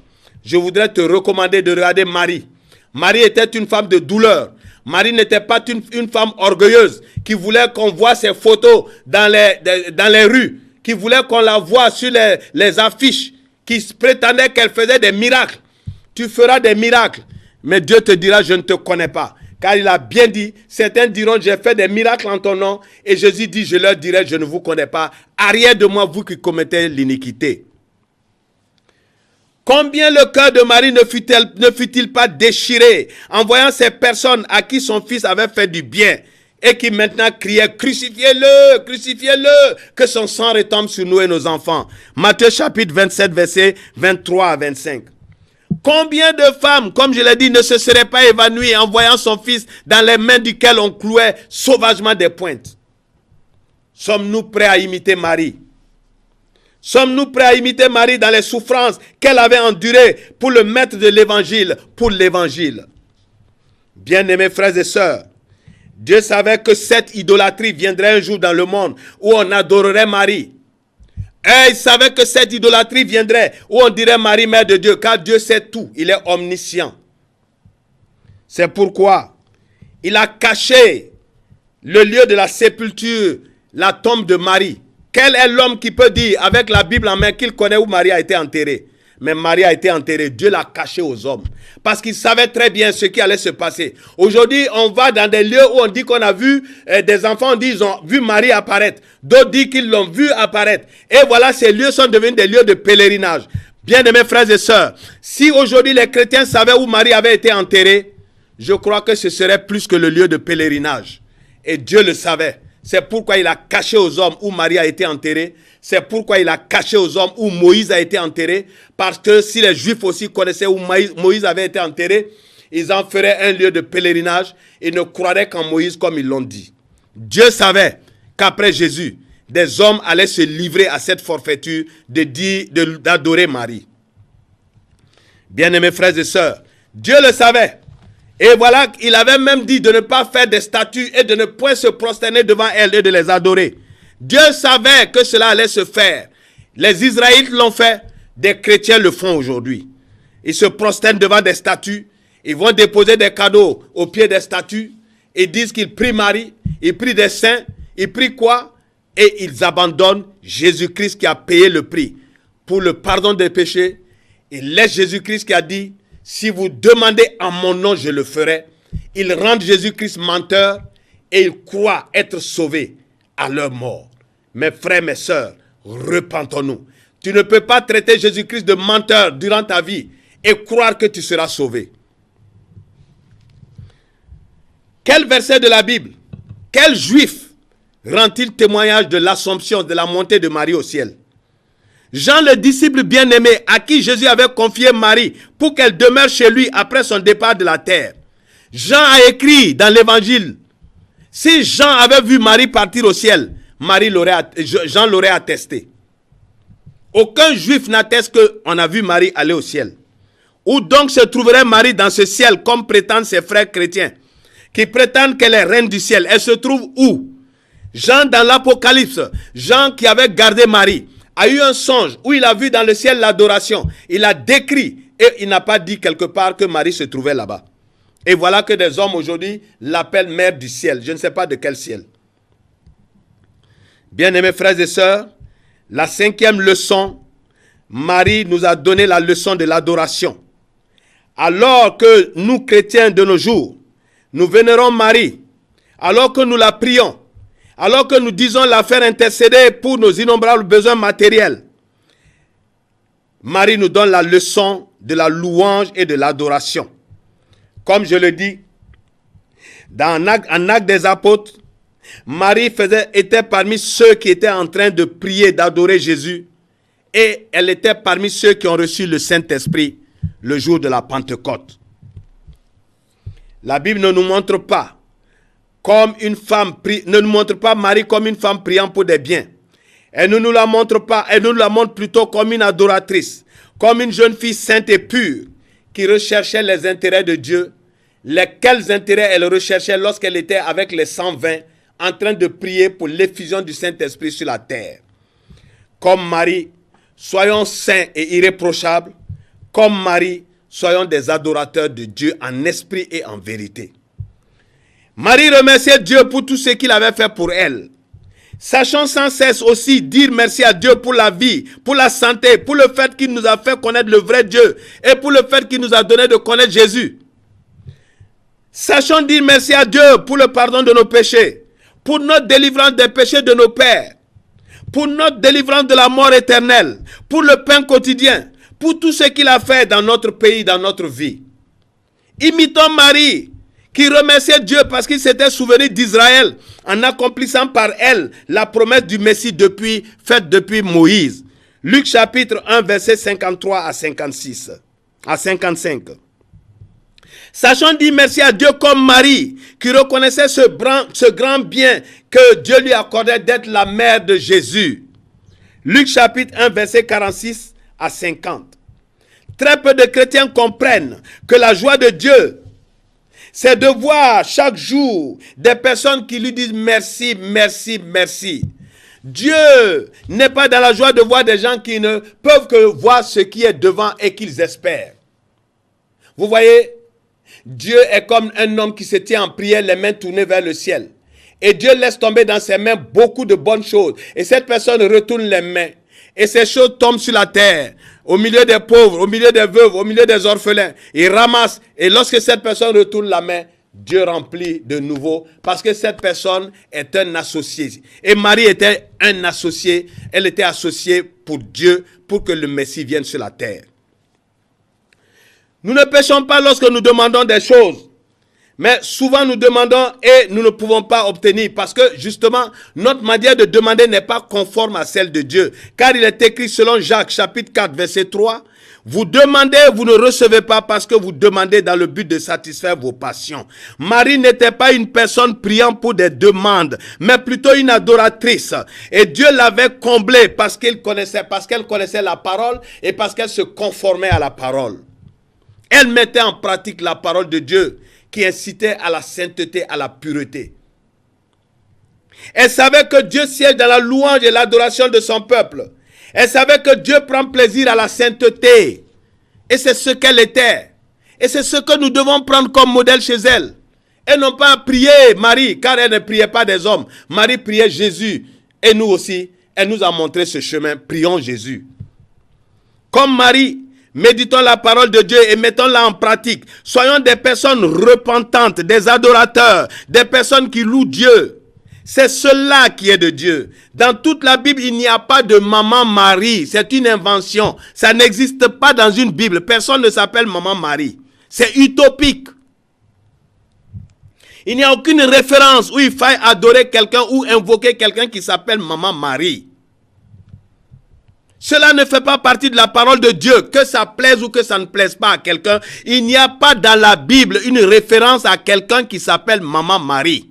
je voudrais te recommander de regarder Marie. Marie était une femme de douleur. Marie n'était pas une femme orgueilleuse qui voulait qu'on voit ses photos dans les rues, qui voulait qu'on la voie sur les affiches, qui prétendait qu'elle faisait des miracles. Tu feras des miracles, mais Dieu te dira, je ne te connais pas. Car il a bien dit, certains diront, j'ai fait des miracles en ton nom, et Jésus dit, je leur dirai, je ne vous connais pas. Arrière de moi, vous qui commettez l'iniquité. Combien le cœur de Marie ne fut-il pas déchiré en voyant ces personnes à qui son fils avait fait du bien et qui maintenant criaient, crucifiez-le, crucifiez-le, que son sang retombe sur nous et nos enfants. Matthieu chapitre 27, versets 23 à 25. Combien de femmes, comme je l'ai dit, ne se seraient pas évanouies en voyant son fils dans les mains duquel on clouait sauvagement des pointes? Sommes-nous prêts à imiter Marie? Sommes-nous prêts à imiter Marie dans les souffrances qu'elle avait endurées pour le maître de l'évangile, pour l'évangile? Bien-aimés frères et sœurs, Dieu savait que cette idolâtrie viendrait un jour dans le monde où on adorerait Marie. Et il savait que cette idolâtrie viendrait où on dirait Marie, Mère de Dieu, car Dieu sait tout, il est omniscient. C'est pourquoi il a caché le lieu de la sépulture, la tombe de Marie. Quel est l'homme qui peut dire avec la Bible en main qu'il connaît où Marie a été enterrée? Mais Marie a été enterrée, Dieu l'a cachée aux hommes. Parce qu'il savait très bien ce qui allait se passer. Aujourd'hui, on va dans des lieux où on dit qu'on a vu des enfants, on dit qu'ils ont vu Marie apparaître. D'autres disent qu'ils l'ont vue apparaître. Et voilà, ces lieux sont devenus des lieux de pèlerinage. Bien-aimés frères et sœurs, si aujourd'hui les chrétiens savaient où Marie avait été enterrée, je crois que ce serait plus que le lieu de pèlerinage. Et Dieu le savait. C'est pourquoi il a caché aux hommes où Marie a été enterrée. C'est pourquoi il a caché aux hommes où Moïse a été enterré. Parce que si les Juifs aussi connaissaient où Moïse avait été enterré, ils en feraient un lieu de pèlerinage et ne croiraient qu'en Moïse comme ils l'ont dit. Dieu savait qu'après Jésus, des hommes allaient se livrer à cette forfaiture d'adorer Marie. Bien-aimés frères et sœurs, Dieu le savait. Et voilà, il avait même dit de ne pas faire des statues et de ne point se prosterner devant elles et de les adorer. Dieu savait que cela allait se faire. Les Israélites l'ont fait, des chrétiens le font aujourd'hui. Ils se prosternent devant des statues, ils vont déposer des cadeaux au pied des statues, ils disent qu'ils prient Marie, ils prient des saints, ils prient quoi? Et ils abandonnent Jésus-Christ qui a payé le prix pour le pardon des péchés. Ils laissent Jésus-Christ qui a dit, si vous demandez en mon nom, je le ferai. Ils rendent Jésus-Christ menteur et ils croient être sauvés à leur mort. Mes frères, mes sœurs, repentons-nous. Tu ne peux pas traiter Jésus-Christ de menteur durant ta vie et croire que tu seras sauvé. Quel verset de la Bible, quel juif rend-il témoignage de l'Assomption, de la montée de Marie au ciel? Jean, le disciple bien-aimé, à qui Jésus avait confié Marie pour qu'elle demeure chez lui après son départ de la terre. Jean a écrit dans l'évangile, si Jean avait vu Marie partir au ciel, Jean l'aurait attesté. Aucun juif n'atteste qu'on a vu Marie aller au ciel. Où donc se trouverait Marie dans ce ciel, comme prétendent ses frères chrétiens, qui prétendent qu'elle est reine du ciel? Elle se trouve où? Jean, dans l'Apocalypse, Jean qui avait gardé Marie, a eu un songe où il a vu dans le ciel l'adoration. Il a décrit et il n'a pas dit quelque part que Marie se trouvait là-bas. Et voilà que des hommes aujourd'hui l'appellent mère du ciel. Je ne sais pas de quel ciel. Bien-aimés frères et sœurs, la 5e leçon, Marie nous a donné la leçon de l'adoration. Alors que nous, chrétiens de nos jours, nous vénérons Marie, alors que nous la prions, alors que nous disons la faire intercéder pour nos innombrables besoins matériels, Marie nous donne la leçon de la louange et de l'adoration. Comme je le dis, en Actes des Apôtres, Marie était parmi ceux qui étaient en train de prier, d'adorer Jésus, et elle était parmi ceux qui ont reçu le Saint-Esprit le jour de la Pentecôte. La Bible ne nous montre pas comme une femme, ne nous montre pas Marie comme une femme priant pour des biens. Elle ne nous la montre pas, elle nous la montre plutôt comme une adoratrice, comme une jeune fille sainte et pure qui recherchait les intérêts de Dieu. Quels intérêts elle recherchait lorsqu'elle était avec les 120 en train de prier pour l'effusion du Saint-Esprit sur la terre. Comme Marie, soyons saints et irréprochables. Comme Marie, soyons des adorateurs de Dieu en esprit et en vérité. Marie remerciait Dieu pour tout ce qu'il avait fait pour elle. Sachons sans cesse aussi dire merci à Dieu pour la vie, pour la santé, pour le fait qu'il nous a fait connaître le vrai Dieu et pour le fait qu'il nous a donné de connaître Jésus. Sachons dire merci à Dieu pour le pardon de nos péchés, pour notre délivrance des péchés de nos pères, pour notre délivrance de la mort éternelle, pour le pain quotidien, pour tout ce qu'il a fait dans notre pays, dans notre vie. Imitons Marie, qui remerciait Dieu parce qu'il s'était souvenu d'Israël en accomplissant par elle la promesse du Messie faite depuis Moïse. Luc chapitre 1, verset 53 à 56, à 55. Sachons dire merci à Dieu comme Marie, qui reconnaissait ce grand bien que Dieu lui accordait d'être la mère de Jésus. Luc chapitre 1, verset 46 à 50. Très peu de chrétiens comprennent que la joie de Dieu, c'est de voir chaque jour des personnes qui lui disent merci, merci, merci. Dieu n'est pas dans la joie de voir des gens qui ne peuvent que voir ce qui est devant et qu'ils espèrent. Vous voyez, Dieu est comme un homme qui se tient en prière, les mains tournées vers le ciel. Et Dieu laisse tomber dans ses mains beaucoup de bonnes choses. Et cette personne retourne les mains. Et ces choses tombent sur la terre, au milieu des pauvres, au milieu des veuves, au milieu des orphelins. Il ramasse. Et lorsque cette personne retourne la main, Dieu remplit de nouveau. Parce que cette personne est un associé. Et Marie était un associé. Elle était associée pour Dieu, pour que le Messie vienne sur la terre. Nous ne péchons pas lorsque nous demandons des choses. Mais souvent nous demandons et nous ne pouvons pas obtenir parce que justement notre manière de demander n'est pas conforme à celle de Dieu. Car il est écrit selon Jacques chapitre 4 verset 3, vous demandez, vous ne recevez pas parce que vous demandez dans le but de satisfaire vos passions. Marie n'était pas une personne priant pour des demandes, mais plutôt une adoratrice. Et Dieu l'avait comblée parce qu'elle connaissait la parole et parce qu'elle se conformait à la parole. Elle mettait en pratique la parole de Dieu qui incitait à la sainteté, à la pureté. Elle savait que Dieu siège dans la louange et l'adoration de son peuple. Elle savait que Dieu prend plaisir à la sainteté. Et c'est ce qu'elle était. Et c'est ce que nous devons prendre comme modèle chez elle. Elle n'a pas prié Marie, car elle ne priait pas des hommes. Marie priait Jésus. Et nous aussi, elle nous a montré ce chemin. Prions Jésus. Comme Marie, méditons la parole de Dieu et mettons-la en pratique. Soyons des personnes repentantes, des adorateurs, des personnes qui louent Dieu. C'est cela qui est de Dieu. Dans toute la Bible, il n'y a pas de maman Marie. C'est une invention. Ça n'existe pas dans une Bible. Personne ne s'appelle maman Marie. C'est utopique. Il n'y a aucune référence où il faille adorer quelqu'un ou invoquer quelqu'un qui s'appelle maman Marie. Cela ne fait pas partie de la parole de Dieu. Que ça plaise ou que ça ne plaise pas à quelqu'un, il n'y a pas dans la Bible une référence à quelqu'un qui s'appelle maman Marie.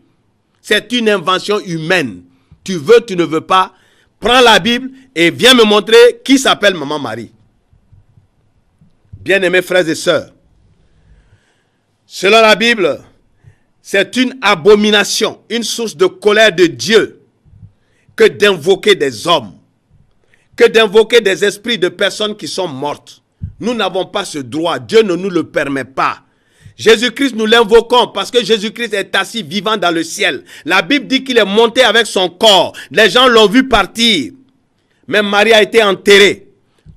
C'est une invention humaine. Tu veux, tu ne veux pas. Prends la Bible et viens me montrer qui s'appelle maman Marie. Bien-aimés frères et sœurs, selon la Bible, c'est une abomination, une source de colère de Dieu que d'invoquer des hommes, que d'invoquer des esprits de personnes qui sont mortes. Nous n'avons pas ce droit. Dieu ne nous le permet pas. Jésus-Christ, nous l'invoquons parce que Jésus-Christ est assis vivant dans le ciel. La Bible dit qu'il est monté avec son corps. Les gens l'ont vu partir. Mais Marie a été enterrée.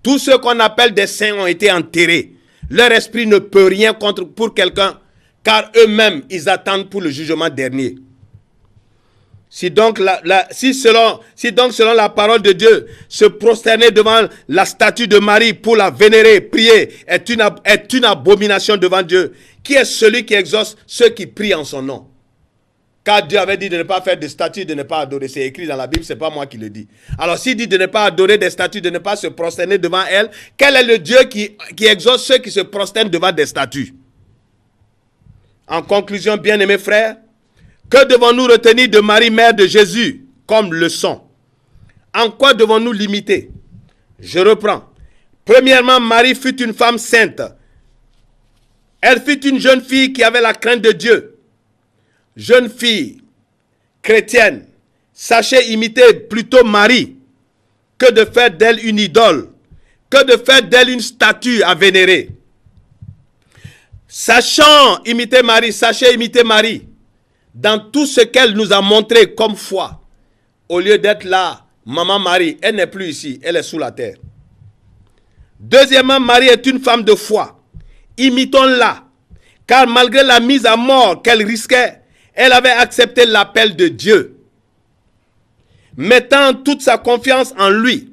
Tous ceux qu'on appelle des saints ont été enterrés. Leur esprit ne peut rien contre pour quelqu'un, car eux-mêmes, ils attendent pour le jugement dernier. Si donc selon la parole de Dieu, se prosterner devant la statue de Marie pour la vénérer, prier, est une abomination devant Dieu. Qui est celui qui exauce ceux qui prient en son nom? Car Dieu avait dit de ne pas faire de statues, de ne pas adorer. C'est écrit dans la Bible, ce n'est pas moi qui le dis. Alors s'il dit de ne pas adorer des statues, de ne pas se prosterner devant elles, quel est le Dieu qui exauce ceux qui se prosternent devant des statues? En conclusion, bien-aimés frères, que devons-nous retenir de Marie, mère de Jésus, comme leçon? En quoi devons-nous l'imiter? Je reprends. Premièrement, Marie fut une femme sainte. Elle fut une jeune fille qui avait la crainte de Dieu. Jeune fille chrétienne, sachez imiter plutôt Marie que de faire d'elle une idole, que de faire d'elle une statue à vénérer. Sachant imiter Marie, sachez imiter Marie dans tout ce qu'elle nous a montré comme foi. Au lieu d'être là, maman Marie, elle n'est plus ici, elle est sous la terre. Deuxièmement, Marie est une femme de foi. Imitons-la, car malgré la mise à mort qu'elle risquait, elle avait accepté l'appel de Dieu, mettant toute sa confiance en lui.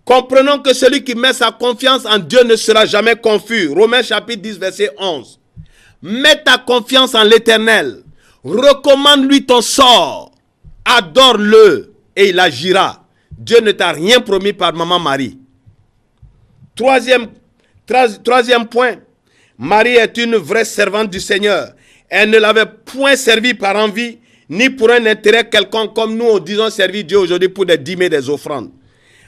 Comprenons que celui qui met sa confiance en Dieu ne sera jamais confus. Romains chapitre 10, verset 11. Mets ta confiance en l'Éternel. Recommande-lui ton sort. Adore-le et il agira. Dieu ne t'a rien promis par maman Marie. Troisième point. Marie est une vraie servante du Seigneur. Elle ne l'avait point servi par envie, ni pour un intérêt quelconque, comme nous disons servir Dieu aujourd'hui pour des dîmes et des offrandes.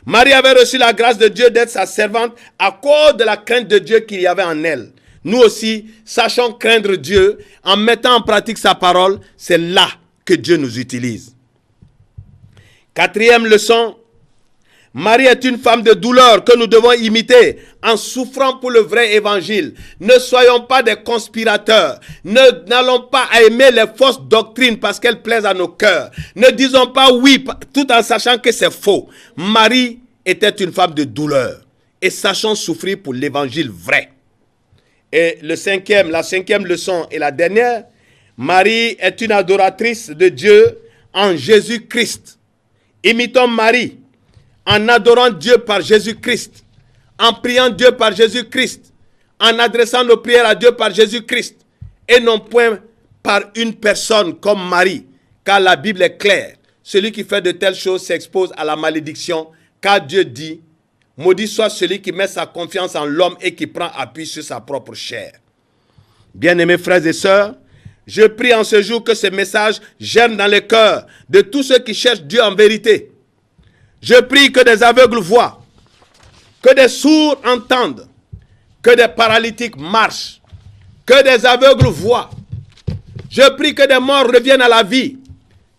Marie avait reçu la grâce de Dieu d'être sa servante à cause de la crainte de Dieu qu'il y avait en elle. Nous aussi, sachons craindre Dieu en mettant en pratique sa parole. C'est là que Dieu nous utilise. Quatrième leçon. Marie est une femme de douleur que nous devons imiter en souffrant pour le vrai évangile. Ne soyons pas des conspirateurs. N'allons pas aimer les fausses doctrines parce qu'elles plaisent à nos cœurs. Ne disons pas oui tout en sachant que c'est faux. Marie était une femme de douleur. Et sachons souffrir pour l'évangile vrai. Et la cinquième leçon et la dernière. Marie est une adoratrice de Dieu en Jésus-Christ. Imitons Marie. En adorant Dieu par Jésus-Christ, en priant Dieu par Jésus-Christ, en adressant nos prières à Dieu par Jésus-Christ, et non point par une personne comme Marie, car la Bible est claire. Celui qui fait de telles choses s'expose à la malédiction, car Dieu dit, maudit soit celui qui met sa confiance en l'homme et qui prend appui sur sa propre chair. Bien-aimés frères et sœurs, je prie en ce jour que ce message germe dans les cœurs de tous ceux qui cherchent Dieu en vérité. Je prie que des aveugles voient, que des sourds entendent, que des paralytiques marchent, que des aveugles voient, Je prie que des morts reviennent à la vie.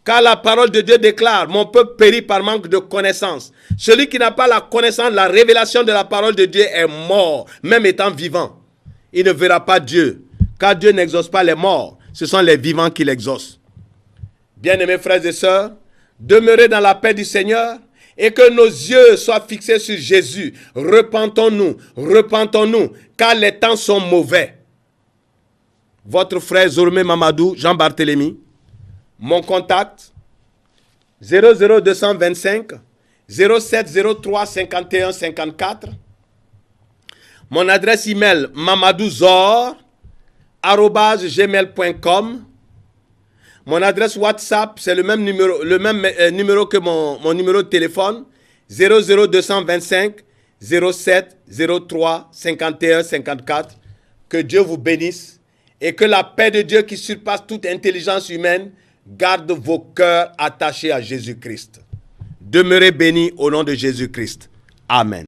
Car la parole de Dieu déclare, mon peuple périt par manque de connaissance. Celui qui n'a pas la connaissance, la révélation de la parole de Dieu est mort, même étant vivant. Il ne verra pas Dieu, car Dieu n'exauce pas les morts. Ce sont les vivants qui l'exaucent. Bien-aimés frères et sœurs, demeurez dans la paix du Seigneur et que nos yeux soient fixés sur Jésus. Repentons-nous, car les temps sont mauvais. Votre frère Zoromé Mamadou, Jean Barthélemy. Mon contact, 00225 0703 51 54. Mon adresse email, mamadouzor@gmail.com. Mon adresse WhatsApp, c'est le même numéro que mon numéro de téléphone, 00225 0703 51 54. Que Dieu vous bénisse et que la paix de Dieu qui surpasse toute intelligence humaine garde vos cœurs attachés à Jésus-Christ. Demeurez bénis au nom de Jésus-Christ. Amen.